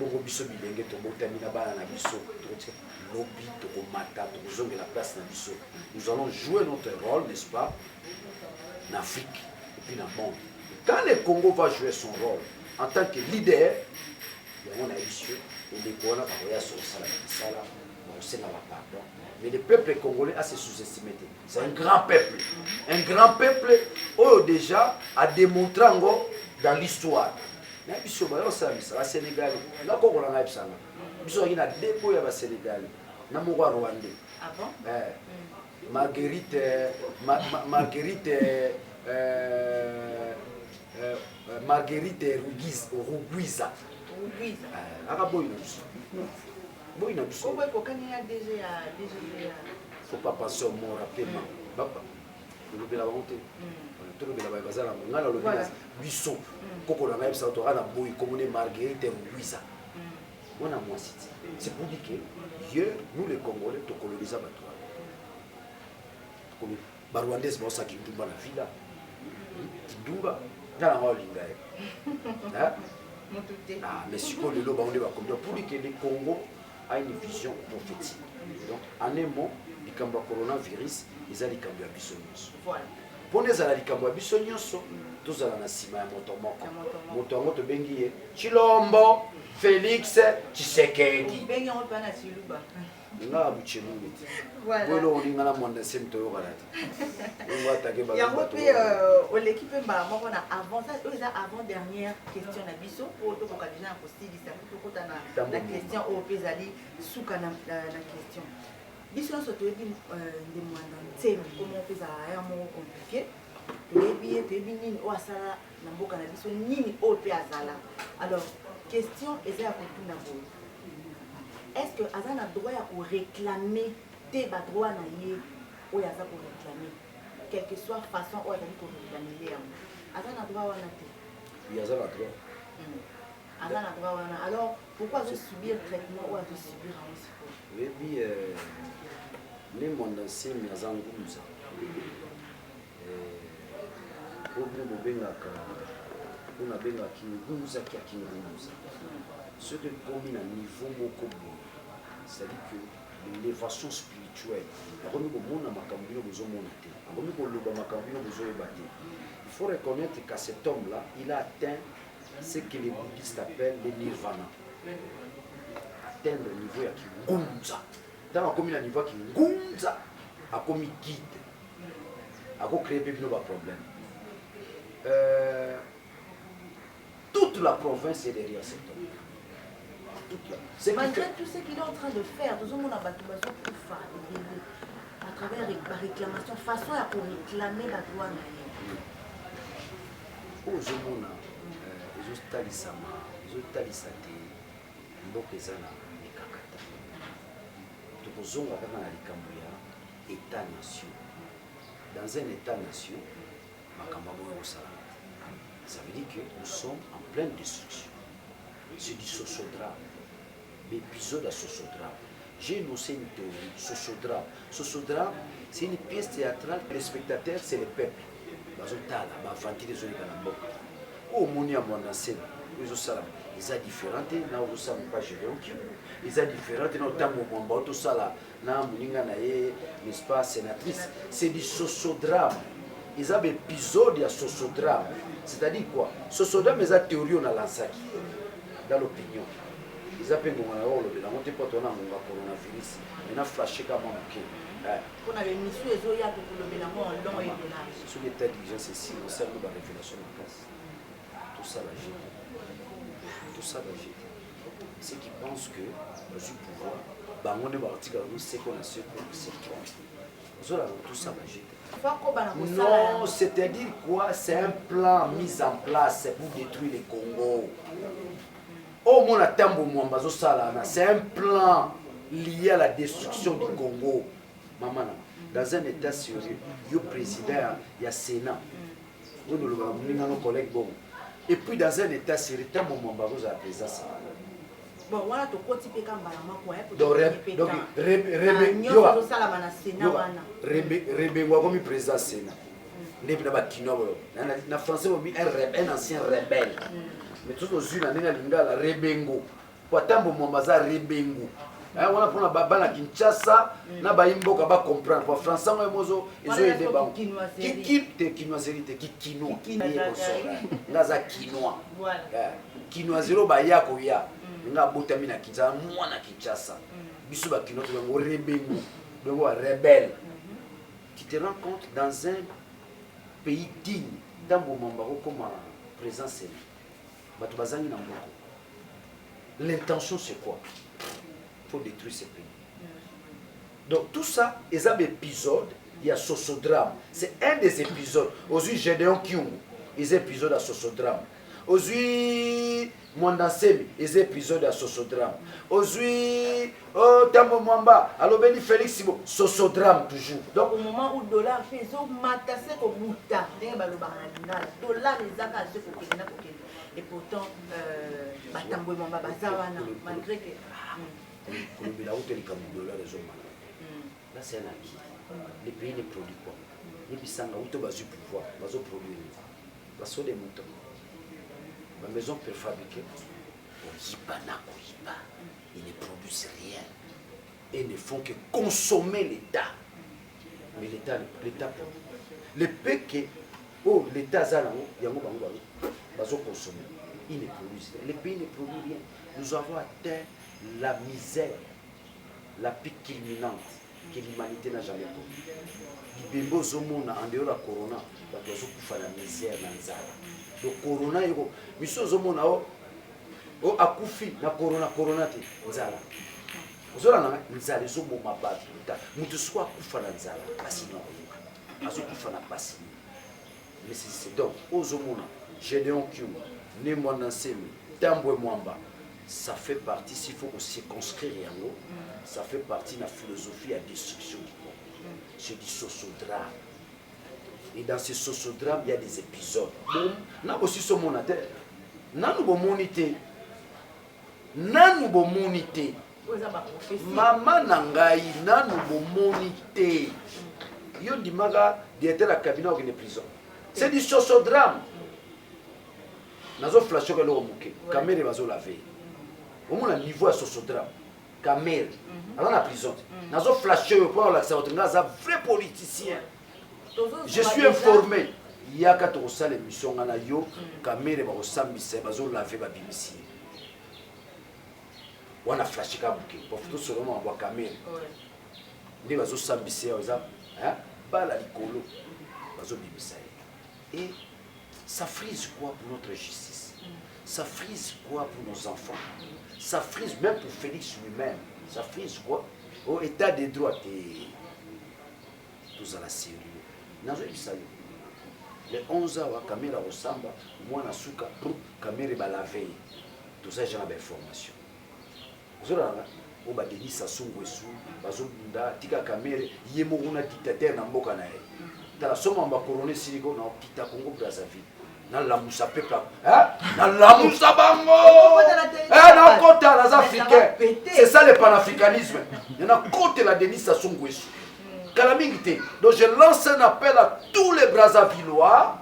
Bongo biso bilenge to botami na bana na biso. Tu kotika lobby to komata to zonge la place na biso. Nous allons jouer notre rôle, n'est-ce pas? En Afrique et puis dans le monde. Quand le Congo va jouer son rôle en tant que leader, on a issu et les Congolais sur le salaire, mais le peuple congolais a se sous-estimé. C'est un grand peuple. Un grand peuple oh, déjà a démontré dans l'histoire. Mais il y a Sénégal, il y a des Sénégalais, il y a des Rwandais. Ah bon? Marguerite Ruguiza. Faut pas penser au mot rapidement. Le la honte. Tout le bazar, on a le buisson. Coco la même ça, on a la bouille comme Marguerite Ruguiza. On a moins cité. C'est pour dire que Dieu, nous les Congolais, te colonisons à toi. Barwandais bossa qui dumba la villa dumba dans la holinga mais si on le loba on va comme pour que le Congo a une vision prophétique. Donc en un mot le cambo coronavirus ils a les cambo bisognos voilà pour les ala les cambo bisognos tous ala na sima ya moto to bengi Chilombo Félix Tshisekedi bengi on pa na Chiluba. Voilà. L'équipe avant-dernière question na biso pour déjà la question au Pézali sous la question. Biso so to di demanda ntemi comment on peut un mot compliqué. Nini o asala na mboka na biso nini o pe azala. Alors question eza ko tuna bo. Est-ce que Azan a droit à réclamer tes droits à ou Azan pour réclamer quelle que soit façon où Azan pour réclamer Azan a droit à oui, Azan a droit. Azan a droit à alors pourquoi je subir le traitement ou je subir un support? Oui, puis les mondes anciens mais Azan Gouza. Problème au Bengaka, on a Bengaki Gouza qui a Kinguza. Ce que comme à niveau beaucoup. C'est-à-dire que l'élévation spirituelle, il faut reconnaître qu'à cet homme-là, il a atteint ce que les bouddhistes appellent le nirvana. Atteindre le niveau à Kingunza. Dans le niveau à Kingunza, a commis guide, a créé des problèmes. Toute la province est derrière cet homme. Malgré tout ce qu'il est en train de faire, nous avons à travers la réclamation, façon à réclamer la droit. Dans un État-nation, ça veut dire que nous sommes en pleine destruction. C'est du sociodrame. L'épisode à sociodrame. J'ai énoncé une théorie, sociodrame. Sociodrame, c'est une pièce théâtrale. Les spectateurs, c'est le peuple. Oh, mon Dieu, mon ancien. Ils sont différents. Ils sont pas ils sont différents. Ils sont n'est-ce pas, sénatrice. C'est du sociodrame. Ils ont un épisode à sociodrame. C'est-à-dire quoi? Sociodrame, ils ont une théorie dans l'opinion. Ils ont un coronavirus. Ils ont flashé comme un On avait mis sur les oeufs pour le mélange en long et de large. Sur l'état d'hygiène, c'est si on sert la révélation de place. Tout ça va jeter. Tout ça va jeter. Ceux qui pensent que dans le pouvoir, on est parti dans le c'est qu'on a ce qu'on se trompe. Tout ça va jeter. Non, c'est-à-dire quoi? C'est un plan mis en place pour détruire le Congo. Au moins, c'est un plan lié à la destruction du Congo. Maman, dans un état sérieux, il y a le président, il y a le Sénat, il y a nos collègues. Et puis dans un état sérieux, il y a la présidence. Bon, voilà, tu peux te faire comme président Sénat. En français, un ancien rebelle. Mais tout aux yeux, il y a un rebengo. Pour attendre mon bazar rebengo. On a pour la baba na Kinshasa, na ba imboka ba comprendre. Pour français, moi mozo, ils ont aidé ba. Qui kinoiserie, qui kinois. Ngaza kinois. Voilà. Kinoisero ba ya ko ya. Nga botami na Kinshasa, moi na Kinshasa. Biso ba kinois to rebengo. Donc rebelle. Tu te rends compte dans un pays digne, dans mon mambaro comme président Sénat. L'intention c'est quoi? Il faut détruire ce pays. Donc tout ça, il y a des épisodes, il y a Sosodrame. C'est un des épisodes. Aujourd'hui, Gédéon Kyungu, il y a des épisodes à Sosodrame. Aujourd'hui, Mwandansemi, il y a des épisodes à Sosodrame. Aujourd'hui, Tambo Mwamba, alors Beni Félix Sibo, Sosodrame toujours. Donc au moment où le dollar fait, ils ont matassé comme Mouta. Le dollar, les accords, c'est pour qu'il y ait. Et pourtant, malgré que... Là, c'est un acquis. Les pays ne produisent pas. Les pays sont pouvoir, ils ont produit. Ils sont des moutons. La maison préfabriquée, ils ne produisent rien. Et ne font que consommer l'État. Mais l'État produit. Le pays que l'État a consommer. Ils ne produisent rien. Les pays ne produisent rien. Nous avons atteint la misère la plus culminante que l'humanité n'a jamais connue. Bimbo Zomona, en dehors de la corona, il y a la misère dans le donc corona, Monsieur Zomona, akufi na corona nzala. Ozolana nzala zomo mabatu. Mutu swa akufa na nzala, basi no. Azokufa na basi. Mais c'est donc Ozomona, Gédéon Kyungu, Nemwandansemi, Tambwe Mwamba. Ça fait partie, s'il faut circonscrire Yango, ça fait partie de la philosophie à destruction du Congo. C'est du sosodrame. Et dans ce sosodrame, il y a des épisodes. Nous avons aussi ce monde. Nous avons monité. Nous avons monité. Maman Nangaï, nous avons monité. Il y a des magas qui étaient dans le cabinet de prison. C'est du sosodrame. Nous avons flashé le Romuke. Caméra va se laver. Au moins, le niveau à sosodrame. Caméra. Alors, la prison. Nous avons flashé le point où nous avons un vrai politicien. Je suis informé. Il y a 4 salles d'émission, il y a yo, caméra, il y a sambisa, il y a lavé, bimisi. On a flashé kabuke. Pour tout seulement avoir caméra. Il y a sambisa, il y a bala likolo, il y a bimisa. Et ça frise quoi pour notre justice? Ça frise quoi pour nos enfants? Ça frise même pour Félix lui-même. Ça frise quoi? Au état des droits. Tous à la Syrie. Les 11 ans, caméra au samba, moi, na souka, caméra la veille. Tout ça, j'ai l'information. Vous avez vu, on a dit ça, tika caméra, il y a un dictateur dans le Boka. Dans la somme, on va couronner Sirigo dans le Kita Congo Brazzaville. Dans la Moussa Pepa. Dans la Moussa Bango. Dans le côté des Africains. C'est ça le panafricanisme. Il y en a côté la Denis Sassou Nguesso. Calamité. Donc je lance un appel à tous les Brazzavillois.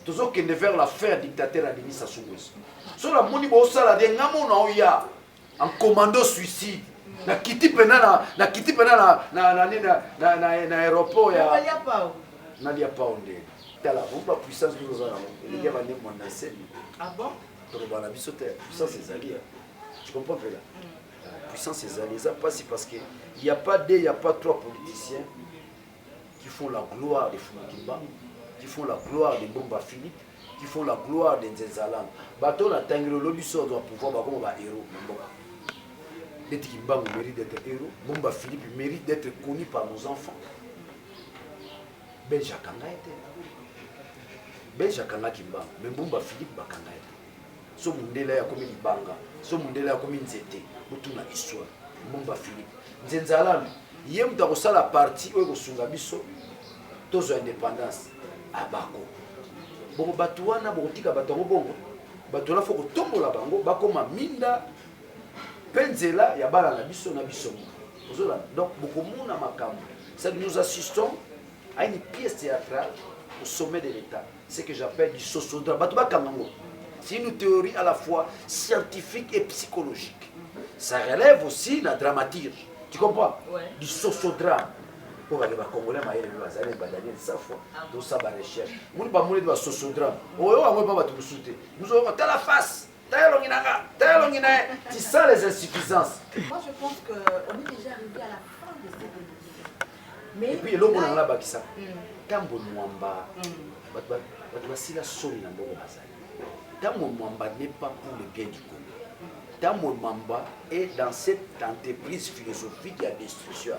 Tous ceux qui ne veulent la faire dictateur à Denis Sassou Nguesso. Sur la Mouni Bossa, la Dengamo Naoya, en commando suicide. Na kiti pena na aéroport ya. Nalia pas onde. T'as la bombe puissance que nous avons. Les gars vont nous demander. Ah bon? Pour la bisoter, ça c'est allié. Tu comprends là? puissance ezali eza mpasi parce que il y a pas deux, il y a pas trois politiciens qui font la gloire de Fumukimba, qui font la gloire de Mbomba Philippe, qui font la gloire de Nzenzalan. Bateau la tangelo lobby sort doit pouvoir bah comme bah héros. D'être Kimbangu mérite d'être héros. Mbomba Philippe mérite d'être connu par nos enfants. Benja Kanga était. Benja Kanga Kimbangu, mais Mbomba Philippe Bakanga était. So mundela ya komi libanga, so mundela ya komi nzete, mutuna histoire. Mbomba Philippe. Nzenzalan, yem ta kosala parti oyo kosunga biso tozo indépendance abako. Bon bato wana bokotika bato yango bongo. Bato wana fo kotombola bango bakoma minda penzela ya bala na biso na biso. Donc bokomona makambo. Ça nous assistons à une pièce théâtrale au sommet de l'État. C'est que j'appelle du sociodrame. Bato bakangango. C'est une théorie à la fois scientifique et psychologique. Ça relève aussi la dramaturgie. Tu comprends? Ouais. Du sociodrame. Pour aller aux Congolais, ils allaient balader ça fois. Tout ça, la recherche. Nous ne pouvons pas aller sociodrame. Oh, on va pas tout soutenir. Nous avons la face. Tu sens les insuffisances. Moi, je pense qu'on est déjà arrivé à la fin de cette émission. Mais et puis, l'homme on a là qui ça. Kambo Mwamba. Voici la somme dans le Bazali. Tambo Mwamba n'est pas pour le bien du Congo. Tambo Mwamba est dans cette entreprise philosophique de la destruction.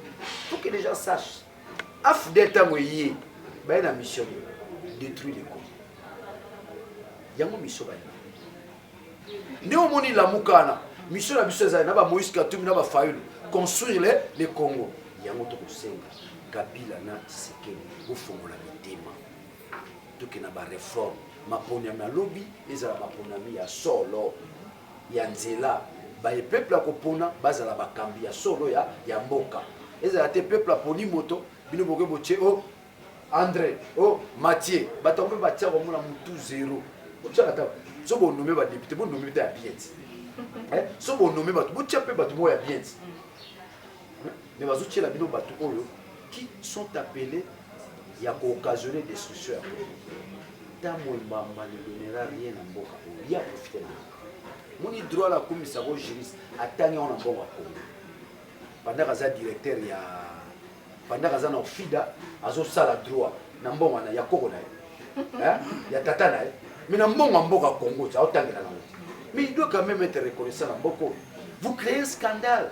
Il faut que les gens sachent. Afdel Tamoye, il y a une mission de détruire les Congo. Il y a une mission. Néomoni la Moukana, mission de la mission de Moïse Katumbi, de Fayulu, construire les Congo. Il y a un autre Senga, Kabila, Tshisekedi, au fond de la Mitema. Tout qui n'a pas réforme. Ma ponami à lobby, les ala ma ponami à solo, Yanzela, le peuple à Kopona, Bazala Bakambi, à solo, ya Mboka. Les ala te peuple à Ponimoto, Bino Boke oh, André, oh, Mathieu, Batombe Batia, au moins tout zéro. Si on nomme les députés, on nomme les habitants. Si on nomme les habitants, mais les habitants qui sont appelés à occasionner des destructions. Tant que ne donnera rien à Mboka, il y a profité. Mon droit à la commission juriste a tanné en Mboka. Pendant que le directeur, pendant que le FIDA a le droit, il y a Kokona, il y a Tatana. Mais dans mon Mboka Congo, ça a autant de la langue. Mais il doit quand même être reconnaissant à Mboko. Vous créez un scandale.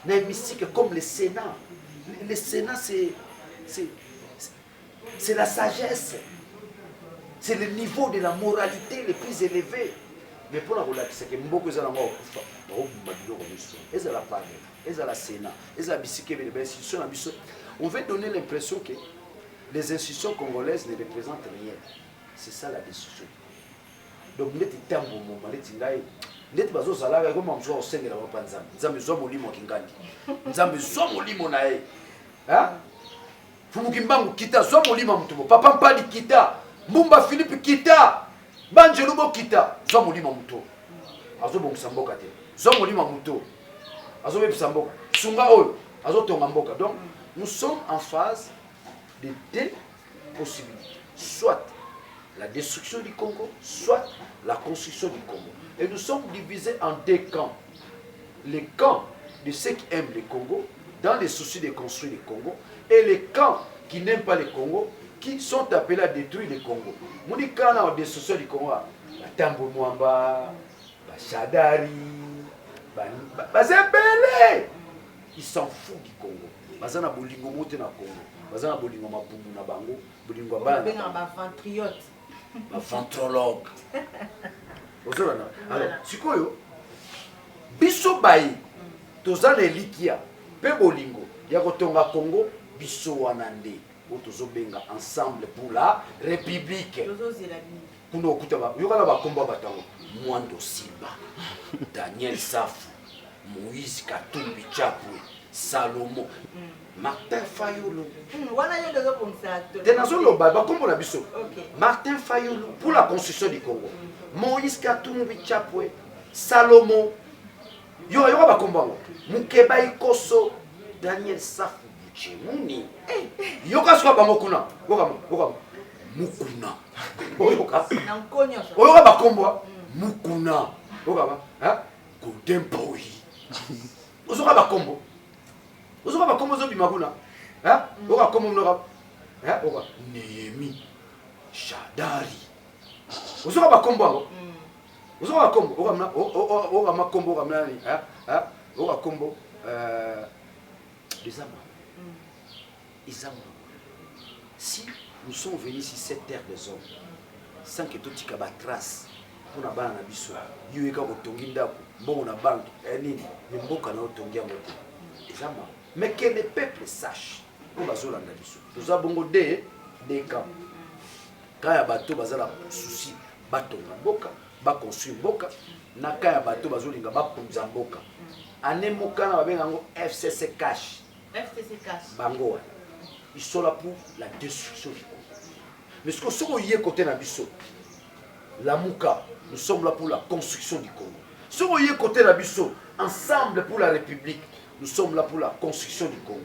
Dans les mystiques comme le Sénat. Le Sénat, c'est la sagesse. C'est le niveau de la moralité le plus élevé. Mais pour la relation, c'est que Mboko est en on veut donner l'impression que les institutions congolaises ne représentent rien. C'est ça la décision. Donc, nous sommes en moment, nous sommes en comme on au sein de la Panzam. Nous sommes au limo Kingandi. Nous sommes au limo nae. Hein? Fumukimbangu kita, sommes au limo Mutubo. Papa Mpali kita. Mbumba Philippe kita. Banjelubo kita. Sommes au limo Mutubo. Azo bon Samboka te. Sommes au limo Mutubo. Azo be Samboka. Sunga oyo. Azo tonga mboka. Donc, nous sommes en phase de deux possibilités. Soit la destruction du Congo, soit la construction du Congo. Et nous sommes divisés en deux camps. Les camps de ceux qui aiment le Congo, dans les soucis de construire le Congo, et les camps qui n'aiment pas le Congo, qui sont appelés à détruire le Congo. Mouni quand on a des destruction du Congo, Tambo Mwamba, Shadari, Bazembele, ils s'en foutent du Congo. Bazana bolingo mote na Congo, bazana bolingo mapungu na bango, bolingo bana. ventriote. Ma ventrologue. Alors, sikoyo biso bayi tozana elikia pe bolingo ya kotonga Congo biso wanande otozobenga ensemble pour la république. Kuno okutaba yokala bakomba batango Mwando Simba, Daniel Safu, Moïse Katumbi Chapwe, Salomon, Martin Fayulu. Martin Fayulu pour la construction du Congo. Moïse Katumbi Chapwe, Salomon. Yo yo ba kombango. Mukeba Ikoso, Daniel Safu Buchemuni. Yo ka swa bango kuna. Oka Mukuna. Oyoka. Oyoka ba kombo Mukuna. Oka ba, hein? Kodempoi. ozoka bakombo ozoka bakombo ozobima kuna oka kombo mnoka oka Nehemi Shadari ozoka bakombo yango ozoka bakombo oka makombo oka mnani oka kombo les amants si nous sommes venus sur cette terre des hommes sans que tout tika ba trace pour na bana na biso yoyeka kotongi ndako mbongo na banque nini ni mboka na otongi yango te ezama mais que le peuple sache pour bazolanda biso toza bongo de camps kaya bato bazala souci batonga mboka ba construire mboka na kaya bato bazolinga ba punza mboka ane mokana babenga ngo FCC cash bango ils sont là pour la destruction du Congo. Mais ce que ce qu'on y est côté Nabiso, la Mouka, nous sommes là pour la construction du Congo. Ce qu'on y est côté Nabiso, ensemble pour la République, nous sommes là pour la construction du Congo.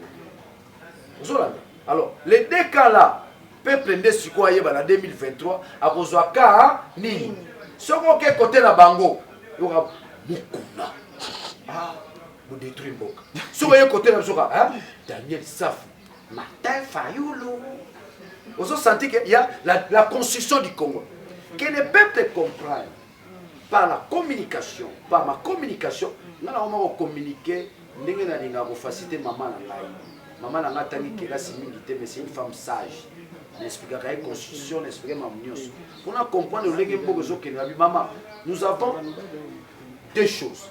Alors, les deux cas là, peuple de Sikoa en 2023, à cause de cas, ni. Ce qu'on y est côté Nabango, il y aura Mukuna. Vous détruisez Mboka. Ce qu'on y est côté Nabiso, Daniel Safou. Martin Fayoulou. Vous avez senti qu'il y a la construction du Congo. Que les peuples comprennent par la communication, par ma communication, nous allons communiquer, nous allons faciliter maman. Maman n'a pas dit qu'elle a mais c'est une femme sage. N'expliquera la constitution, n'expliquera ma mignon. Pour nous comprendre, maman, nous avons deux choses.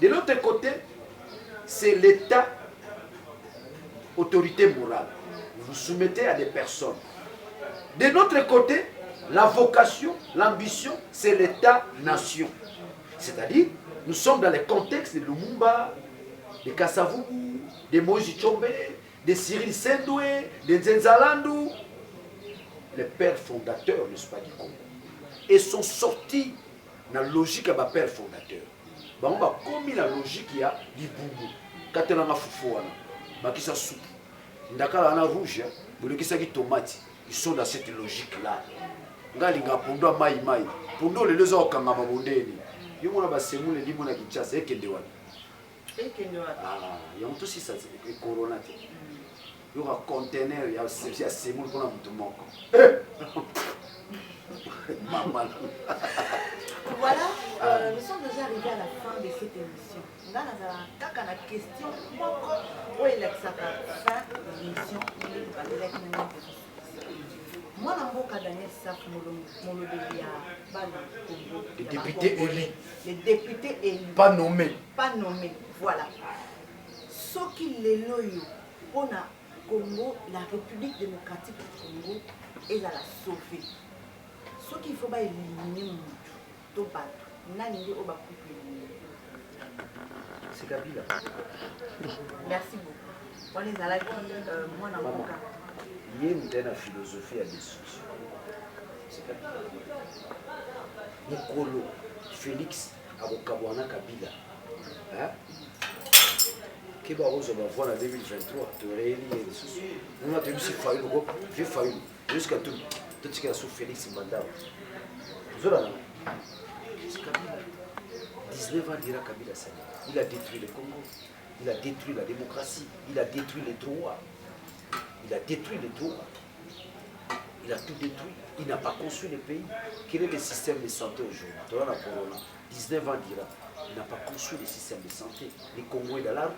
De l'autre côté, c'est l'État. Autorité morale, vous vous soumettez à des personnes. De notre côté, la vocation, l'ambition, c'est l'État-nation. C'est-à-dire, nous sommes dans le contexte de Lumumba, de Kasavubu, de Moïse Tshombe, de Cyril Sendoué, de Nzenzalandou, les pères fondateurs, n'est-ce pas, du Congo. Et sont sortis dans la logique de ma père fondateur. On va commis la logique il y a du boubou. Quand on a foufou, bakisa soupe ndakala na rouge bolekisa ki tomate ils sont dans cette logique là ngalinga pondo mai pondo le lezo okanga mabondeni yo mona ba semule ndi mona kichasa ekende wana ya mtu sisa corona te yo ka container ya semule pona mtu moko maman. Voilà, nous sommes déjà arrivés à la fin de cette émission. Nous avons une question. Où est la fin de l'émission? Moi, je suis Daniel Saf, les députés élus. Les députés élus. Pas nommés. Pas nommés, voilà. Ce qui est loyaux pour le Congo, la République démocratique du Congo, est à la sauver. Ce qu'il faut éliminer, c'est Kabila. Merci beaucoup. On est à la il y a une philosophie à destruction. C'est Kabila. Mokolo, Félix, Abokabwana Kabila. Qui va voir en 2023, tu réélis les soucis. Nous avons vu Fayoul, vieux Fayoul, jusqu'à tout ce qui a sous Félix Mandao. C'est Kabila. 19 ans d'Ira Kabila Sani. Il a détruit le Congo, il a détruit la démocratie, il a détruit les droits. Il a détruit les droits. Il a tout détruit. Il n'a pas construit le pays. Quel est le système de santé aujourd'hui? Dans la corona, 19 ans d'Ira. Il n'a pas construit le système de santé. Les Congo est dans la rue.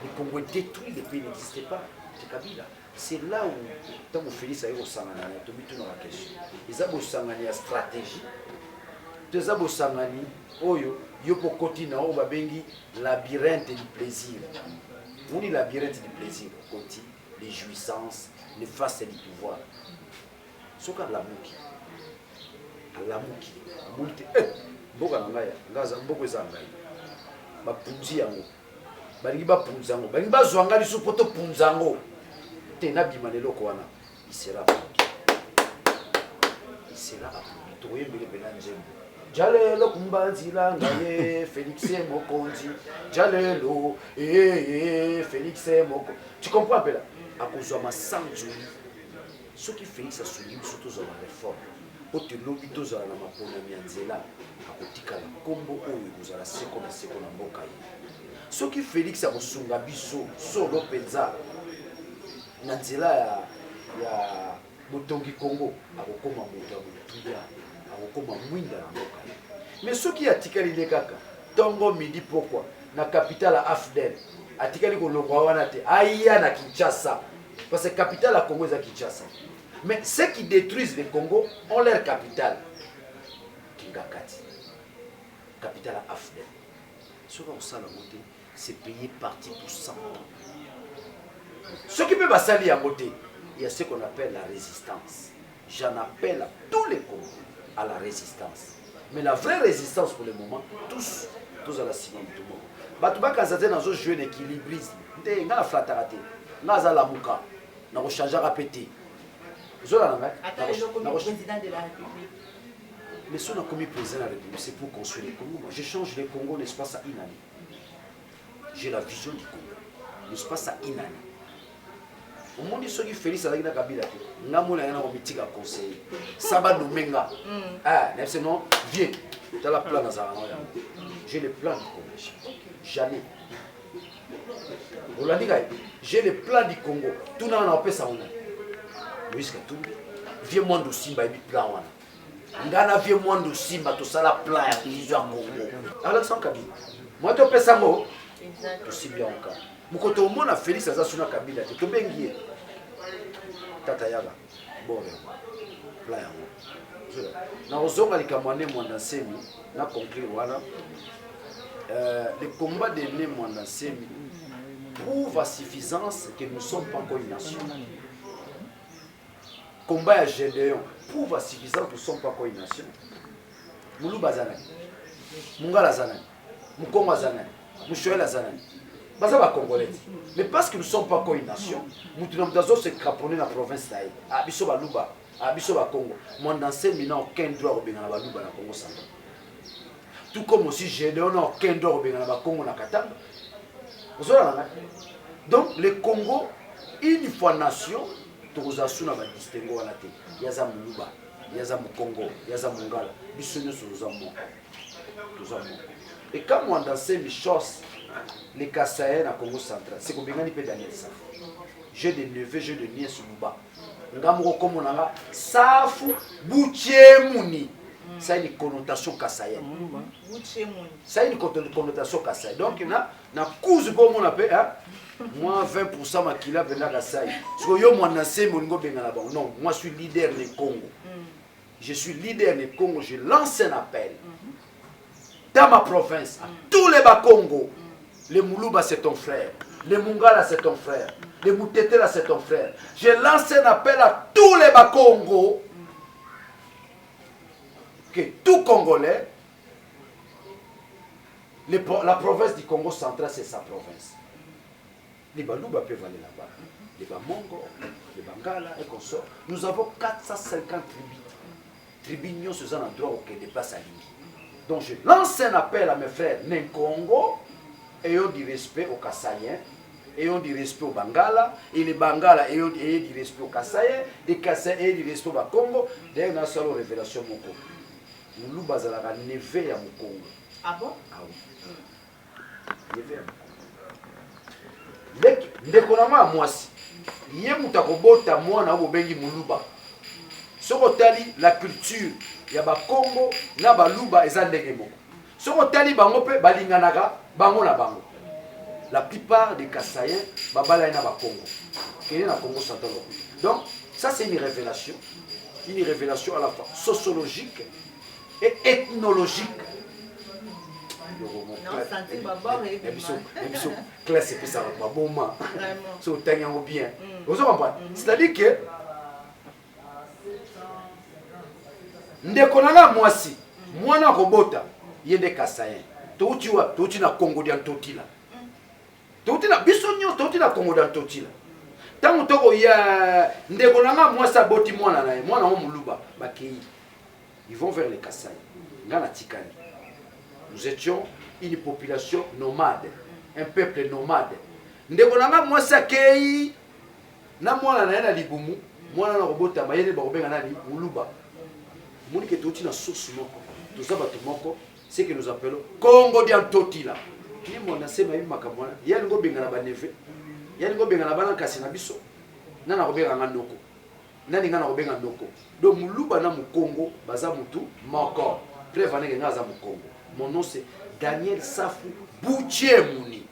Les Congo est détruit, le pays n'existait pas. C'est Kabila. C'est là où, tant que Félix a eu au Sangani, tu as mis tout dans la question. Ils ont Sangani à stratégie. Ils ont Sangani, Oyo, Yopo Kotina, Obabengi, labyrinthe du plaisir. Vous dites labyrinthe du plaisir, Koti, les jouissances, les faces du pouvoir. Ce qu'on a la mouki. La mouki. Mouki. Mboka ngaya, ngaza mboko ezangai. Ba punzi yango. Balingi ba punzango. Balingi ba zwanga liso poto punzango. Tena bimanelo ko wana. Il sera applaudi. Il sera applaudi. Toyembele benanjembo. Jalelo kumbanzila ngaye Félix Mokonzi. Jalelo Félix Moko. Tu comprends peu là? À cause de ma sanjuli. Ce qui Félix a souligné surtout dans la réforme. Ote lobi toza na mapona mianzela akotika la kombo oyo kozala seko na mboka ye Ce qui Félix a kosunga biso solo penza na nzela ya botongi Congo akokoma moto abutuya akokoma mwinda na mboka. Mais ce qui atikali ne kaka tongo midi pourquoi na capitale Afdel atikali ko longwa wana te aya na Kinshasa parce que capitale à Congo est à Kinshasa. Mais ceux qui détruisent le Congo ont leur capitale Kingakati. Capitale à Afdel. Ce qu'on sait la montée, c'est payé parti pour 100 ans. Ce qui peut passer à côté, il y a ce qu'on appelle la résistance. J'en appelle à tous les Congos à la résistance. Mais la vraie résistance pour le moment, tous à la ciment de tout le monde. Batouba Kazate dans un jeu d'équilibrisme. T'es dans la flattarate. Dans la mouka. Dans le changer à péter. Attends, le président de la République. Mais si on a commis président de la République, c'est pour construire le Congo. Je change le Congo l'espace à une année. J'ai la vision du Congo. L'espace à une année. Au monde de ceux qui Félix avec la Kabila, n'a pas un politique à conseiller. Saba Domenga. Ah, non, viens. Tu as la plan dans la j'ai le plan du Congo. Jamais. Vous l'avez dit, j'ai le plan du Congo. Tout le monde a fait ça. Jusqu'à tout. Viens moi de Simba et plan. Ngana viens moi de Simba, tout ça la plan à Congo. Alexandre Kabila. Moi, tu fais ça, moi. Aussi bien encore. Mukoto au monde a Félix Azasuna Kabila. Tu bengi. Tata Yaga. Bon, plan. Na ozonga likamane mwanda semi na conclure voilà. Le combat de né mwanda semi prouve à suffisance que nous ne sommes pas encore une nation. Combat à Gédéon prouve à suffisance que nous ne sommes pas encore une nation. Moulouba Zanani, Mungala Zanani, Mukonga Zanani, Mouchouela Zanani. Baza ba Congolais. Mais parce que nous ne sommes pas encore une nation, nous devons se craponner dans la province d'Aïe. Abisso Balouba, Abisso Bakongo. Moi, dans ces minants, aucun droit au Bénin Balouba dans le Congo central. Tout comme aussi Gédéon n'a aucun droit au Bénin Congo dans Katanga. Donc, le Congo, une fois nation, tous les gens va distinguer à la tête. Il y a Moulouba, il y a Moukongo, il y a Mungala. Ils sont tous les et quand moi dans ces choses, les Kassaïens à Congo central, c'est combien de pays Daniel Safou. J'ai des neveux, j'ai des nièces sur Mouba. Ngamuro comme on a Safou, Boutiémouni. Ça a une connotation kassaïenne. Ça a une connotation kassaïenne. Donc, il y a une cause comme on appelle, moi 20% ma kila bena kassaï. Parce que yo moi nassé mon go benga là-bas. Non, moi je suis leader du Congo. Je suis leader du Congo. Je lance un appel dans ma province à tous les Bakongo. Les Moulouba c'est ton frère. Les Mungala c'est ton frère. Les Moutetela c'est ton frère. Je lance un appel à tous les Bakongo. Que tout Congolais, la province du Congo central, c'est sa province. Les Balouba peuvent aller là-bas. Les Bamongo, les Bangala et consorts. Nous avons 450 tribus. Tribus, c'est un endroit où il dépasse à Libye. Donc je lance un appel à mes frères Nenkongo, ayant du respect aux Kassaïens, ayant du respect aux Bangala, et les Bangala ayant du respect aux Kassaïens, les Kassaïens ayant du respect au Congo. D'ailleurs, on a une révélation Moko. Moulouba Zalaka neve ya Mukongo. Ah bon? Ah oui. Neve ya Mukongo. Ndekonama à mwasi. Yé mutakobota mwana obo bengi Moulouba. Soko tali la culture ya ba Congo na ba Luba eza ndenge moko. Soko tali bango pe balinganaka bango na bango. La plupart des Kassaïens babala na ba Congo. Kene na Congo central. Donc ça c'est une révélation à la fois sociologique et ethnologique. C'est-à-dire que ndekonanga mwasi mwana kobota yende Kassaïen touti na Congo dia totila touti na bisonyo touti na Congo dia totila tango toko ya ndekonanga mwasi aboti mwana na mwana ho Moulouba bakei. Ils vont vers les Kassaï. Nous étions une population nomade, un peuple nomade. Ndekonanga mwasa kei na mwana na libumu, mwana na robota mayele ba obenga na Moulouba. Moni que toti na source moko. Tout ça bato moko, c'est que nous appelons Congo dia totila. ni mwana se mayi makamwana yani go benga na baneve yani go benga na bana kasi na biso nana ko benga ngandoko nani ngana ko benga ndoko donc muluba na mukongo baza mutu moko preuve anenge ngaza mukongo mon nom c'est Daniel Safu Bouchemuni.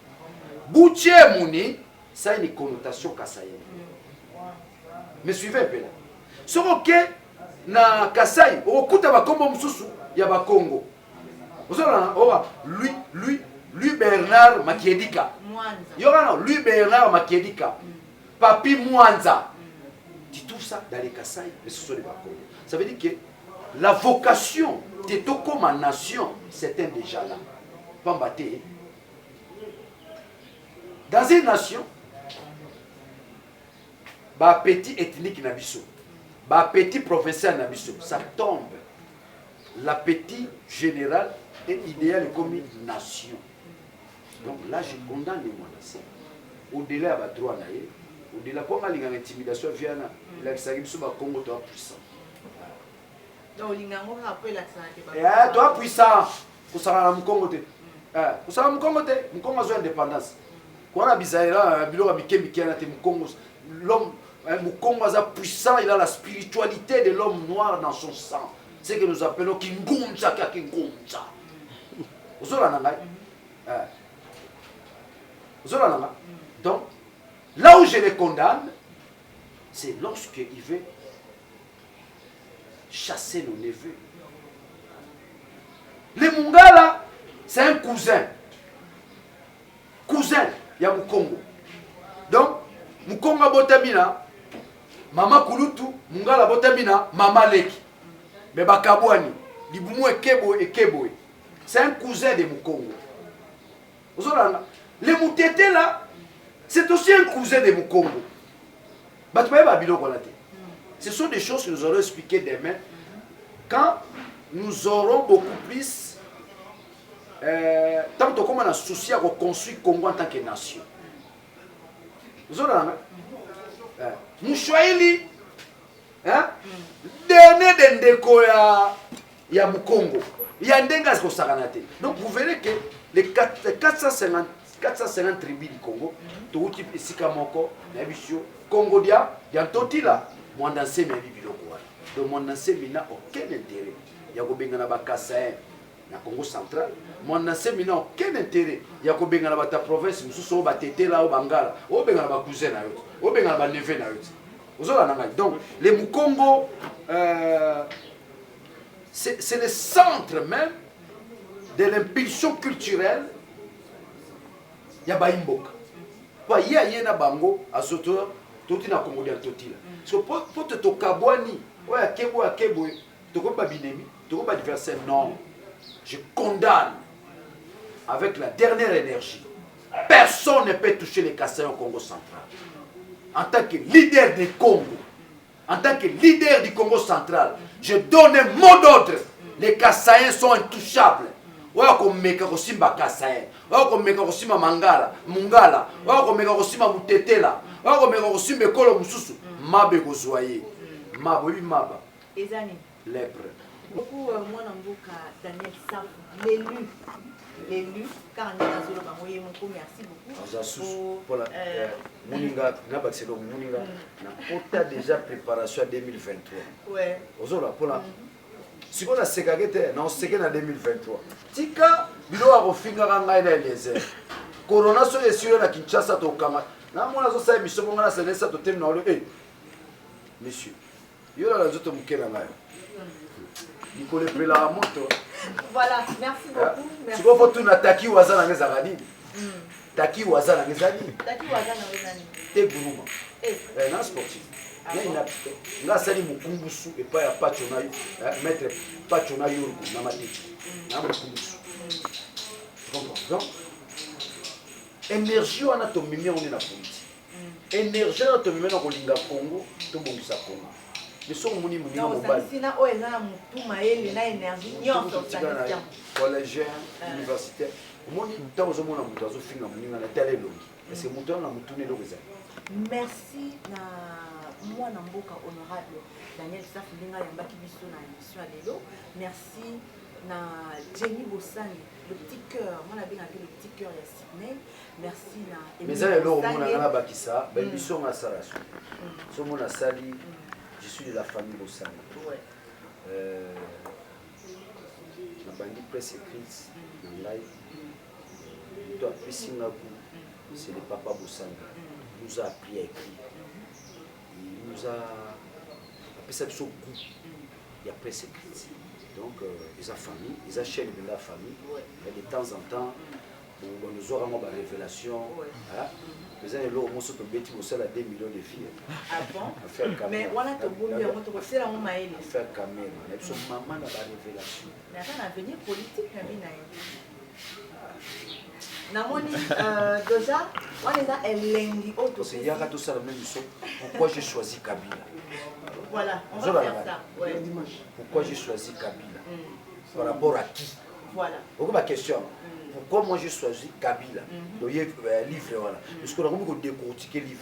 Bouchemuni, ça a une connotation kasaïenne. Me suivez un peu là. Ce que na Kasaï, au coup de la Congo Moussou, il y a Congo. Vous savez, lui Bernard Makiedika. Il y aura lui Bernard Makiedika. Papi Mwanza. Tu trouves ça dans les Kasaï, mais ce sont des Congo. Ça veut dire que la vocation de Toko ma nation, c'était déjà là. Pambaté. Dans une nation, bah petit ethnique nabiso, bah petit provincial nabiso, ça tombe. L'appétit général est idéal comme une nation. Donc là, je condamne les monastères. Au-delà de droit naïe, au-delà de l'intimidation, viana, il a que ça Congo toi puissant. Donc l'ingango rappelle ça. Toi puissant, pour ça la Congo te. Pour ça la Congo te, Congo a indépendance. Quand on a bizarre, biloko mikemiki na te Congo, l'homme Congo est puissant, il a la spiritualité de l'homme noir dans son sang. C'est ce que nous appelons Kingunza Kingunza. Vous avez donc, là où je les condamne, c'est lorsqu'il veut chasser nos neveux. Les Mungala, c'est un cousin. Cousin, il y a Mukongo. Donc, Mukongo Botamina, Mama Kulutu, Mungala Botamina, Mama Leki. Mais Bakabouani, Libumu Ekebo Ekebo. C'est un cousin de Mukongo. Vous avez les Moutété là, c'est aussi un cousin de Mukongo. Ce sont des choses que nous aurons expliquées demain quand nous aurons beaucoup plus tant comme on a souci à reconstruire Congo en tant que nation. Vous avez Mouchouaili, dernier d'Endeko ya Mukongo. Il y a un dégas au Saranate. Donc vous verrez que les 450 tribus du Congo, tout type Sikamoko, Nabisio, Congo dia, Yantotila, Mwandanse Mebibiloko. Donc Mwandanse n'a aucun intérêt. Yakobengana Bakassaï, na Congo central. Mwandanse n'a aucun intérêt. Yakobengana Bata province, Moussou Batete là au Bangala, au Bengana Bakouzen na yot, au Bengana Baneve na yot. Donc les Mukongo, c'est le centre même de l'impulsion culturelle. Il y a Baimboka. Il y a un bango à Soto, tout est dans le Congo de Totila. Parce que pour te tokabouani, ouais, à Kebo, tu ne peux pas binemi, tu ne peux pas diverser. Non. Je condamne avec la dernière énergie. Personne ne peut toucher les Kasaïs au Congo central. En tant que leader du Congo, en tant que leader du Congo central, je donne un mot d'ordre. Les Kasaïens sont intouchables. Wako meka kosimba Kasaïen, wako meka kosimba Mangala, Mungala, wako meka kosimba Mutetela, wako meka kosimba Kolo Mususu, mabe kozwaye. Mabe maba. Ezani. Lèpre. Beaucoup moi namboka Daniel Safu, l'élu, car on a zolo bamoye moko, merci beaucoup. Pour la Muninga, Nabaksedo Muninga, on a déjà préparation à 2023. Ouais. Ozola pour la si on a sécurité, non, c'est en 2023. Tika, bilo a refinga ranga ina eliezer. Corona so esiro na Kinshasa to kama. Na mwana zo sa mission ngana senesa to tem na ole. Eh. Monsieur. Yo la nzoto mukela ngayo. Nikole pela moto. Voilà, merci beaucoup. Merci. Si vous faites une taki waza na ngeza gadi. Taki waza na ngeza ni. Taki waza na ngeza ni. Te guruma. Na sportif. Nga sali mukumbusu et pas ya pachonayo maître pachonayo na matiki na mukumbusu donc énergie wana to mimi on na politique énergie wana to mimi na kolinga Congo to bongisa Congo mais so muni muni mobile sina o eza na mutu maele na énergie nyonso ça collégien universitaire moni ntango zo mona mutu azo finga muni na tele longi parce que mutu na mutu ne lokoza. Merci na moi Namboka honorable Daniel Safu Linga Yambaki biso na émission à Lelo. Merci na Jenny Bossani, le petit cœur. Moi, on a le petit cœur de Sydney. Merci. Mais ça, c'est l'eau, on a bakisa. Ben, ils sont à Salasou. Ils sont à Sali. Je suis de la famille Bossani. Ouais. La banque presse écrite en live. Toi, c'est le papa Bossani. Il nous a appris à écrire. Il nous a appris ça de son goût. Il y a presse écrite. Donc, ils ont famille, ils ont chaîne de la famille. Et de temps en temps, nous aurons des révélations. Mais il y a l'eau, on se peut bêtir au sol à 2 millions de filles. Ah bon? Mais voilà, tu as dit, on te la maman. Faire caméra. Son maman a la révélation. Mais un avenir politique, Namoni, déjà, on est là, elle lundi. Parce qu'il y a tout ça, la même chose. Pourquoi j'ai choisi Kabila? Voilà, on va faire ça. Ouais. Pourquoi j'ai choisi Kabila? Par rapport à qui? Voilà. Pourquoi ma question? Pourquoi moi j'ai choisi Kabila? Donc il y a un livre, voilà. Parce qu'on a beaucoup décortiqué le livre,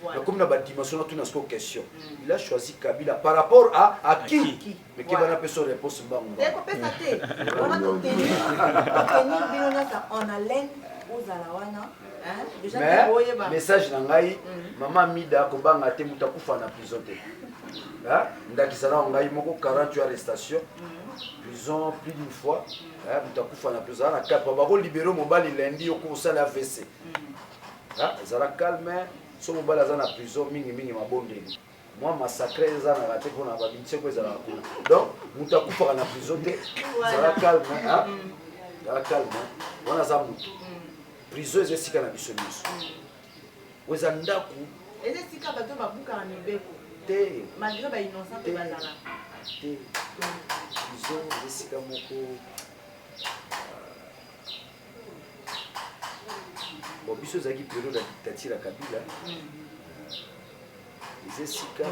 voilà. Comme dans la dimension, on a une question. Il a choisi Kabila par rapport à qui? Mais qui va appeler son réponse? On a on a l'aine aux alawana. Mais message nangai, maman Mida kobanga te mutakufa na prison te. Ndakisala ngai moko 48 arrestation. Prison plus d'une fois. Mutakufa na prison na cap ba ko libérer mobali lundi au ça la AVC. Zara calme, so mobali za na prison mingi mabondeli. Moi massacré za na raté pour na ba binche ko za na kuna. Donc mutakufa na prison te. Zara calme, Zara calme. Wana za mutu. Prison ezesika na biso nyonso. Weza ndaku ezesika bato babuka na mibeko te malgré ba innocent pe bazala te prison ezesika moko bon biso ezalaki période ya dictature ya Kabila ezesika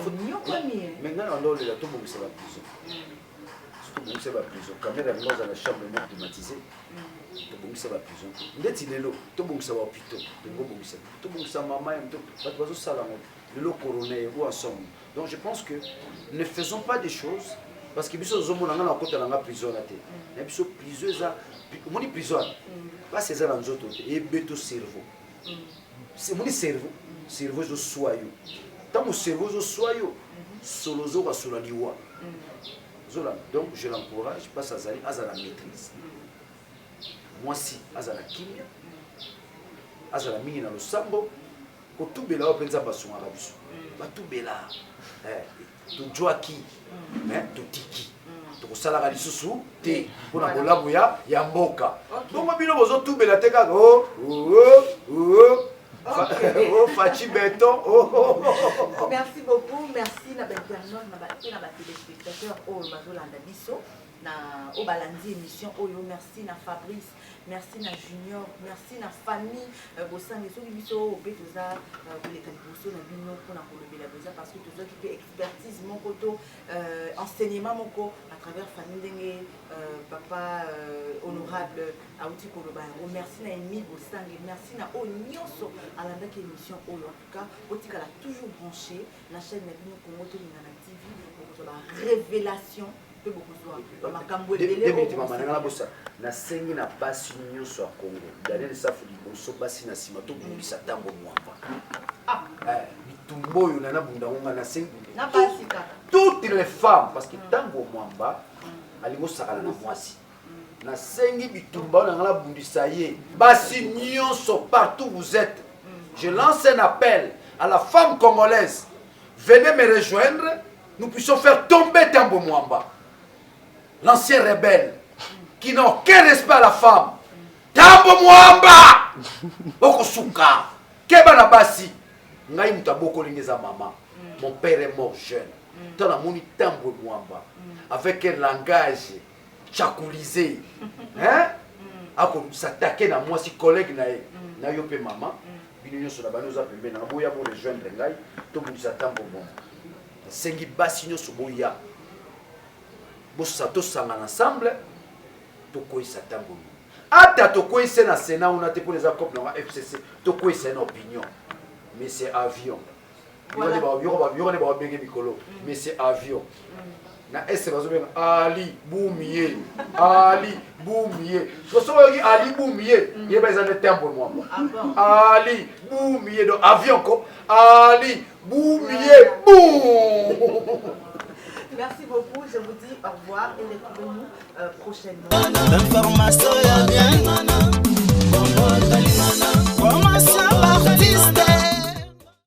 mais nga na lolela tobongisa ba prison tobongisa ba prison caméra yango aza na chambre non climatisée tobongisa ba prison ndeti lelo tobongisa ba hôpital tobongisa mama ya mto bato bazosala ngo lelo coroner ou ensemble. Donc je pense que ne faisons pas des choses parce que biso zomona nga na kota na prison na te na biso prison za moni prison pas ces za na nzoto te e beto cerveau c'est moni cerveau zo soyo tant cerveau zo soyo solo zo ba solo liwa zola. Donc je l'encourage pas à zali azala maîtrise. Moi si azala kimia azala mingi na losambo ko tubela openza basonga biso batubela to joaki to tiki to sala ga lisusu te pona kolabo ya mboka bongo bino bozo tubela te kaka Fachi Beton. Merci beaucoup, merci na internaute na ba téléspectateurs au bazolanda biso na au balandi émission oyo. Merci na Fabrice, merci na Junior, merci na famille Bossani so biso pe toza pour les caliboso na bino pona kolobela beza parce que toza qui expertise mon koto enseignement moko à travers famille ndenge papa honorable Aouti Koloba. Merci na Emile Bossani, merci na Onyoso alanda ki émission oyo. En tout cas, Otika l'a toujours branché la chaîne na bino Kongoto Lingana TV pour la révélation. Na sengi na basi nyonso ya Congo Daniel Safu liboso basi na sima to bungisa tango mwamba bitumbo yo na bunda ngonga na sengi na basi ka toutes les femmes parce que tango mwamba alingo sakala na mwasi na sengi bitumba na ngala bundisa ye basi nyonso partout vous êtes. Je lance un appel à la femme congolaise, venez me rejoindre, nous puissions faire tomber Tambo Mwamba, l'ancien rebelle qui n'a aucun respect à la femme. Tambo Mwamba Okosuka Keba na basi ngai mutaboko lingeza maman. Mon père est mort jeune. Tana moni Tambo Mwamba avec un langage chakulisé. Hein? Ako s'attaquer na moi si collègue na yo pe maman. Bino so na banoza pembe na boya mo rejoindre ngai to bundisa Tambo Mwamba. Sengi basi nyoso boya. Bosato sanga ensemble tokoisa Tambo. Ata tokoisa na Sénat on a te pour les accords na FCC tokoisa na opinion mais c'est avion mais c'est avion. Na ese bazobenga Ali Boumier, Ali Boumier. Je sens que Ali Boumier, il y a besoin de temps pour moi. Ali Boumier, donc avion quoi. Ali Boumier, boum. Merci beaucoup, je vous dis au revoir et retrouvez-nous prochainement. L'information est bien, formation artiste.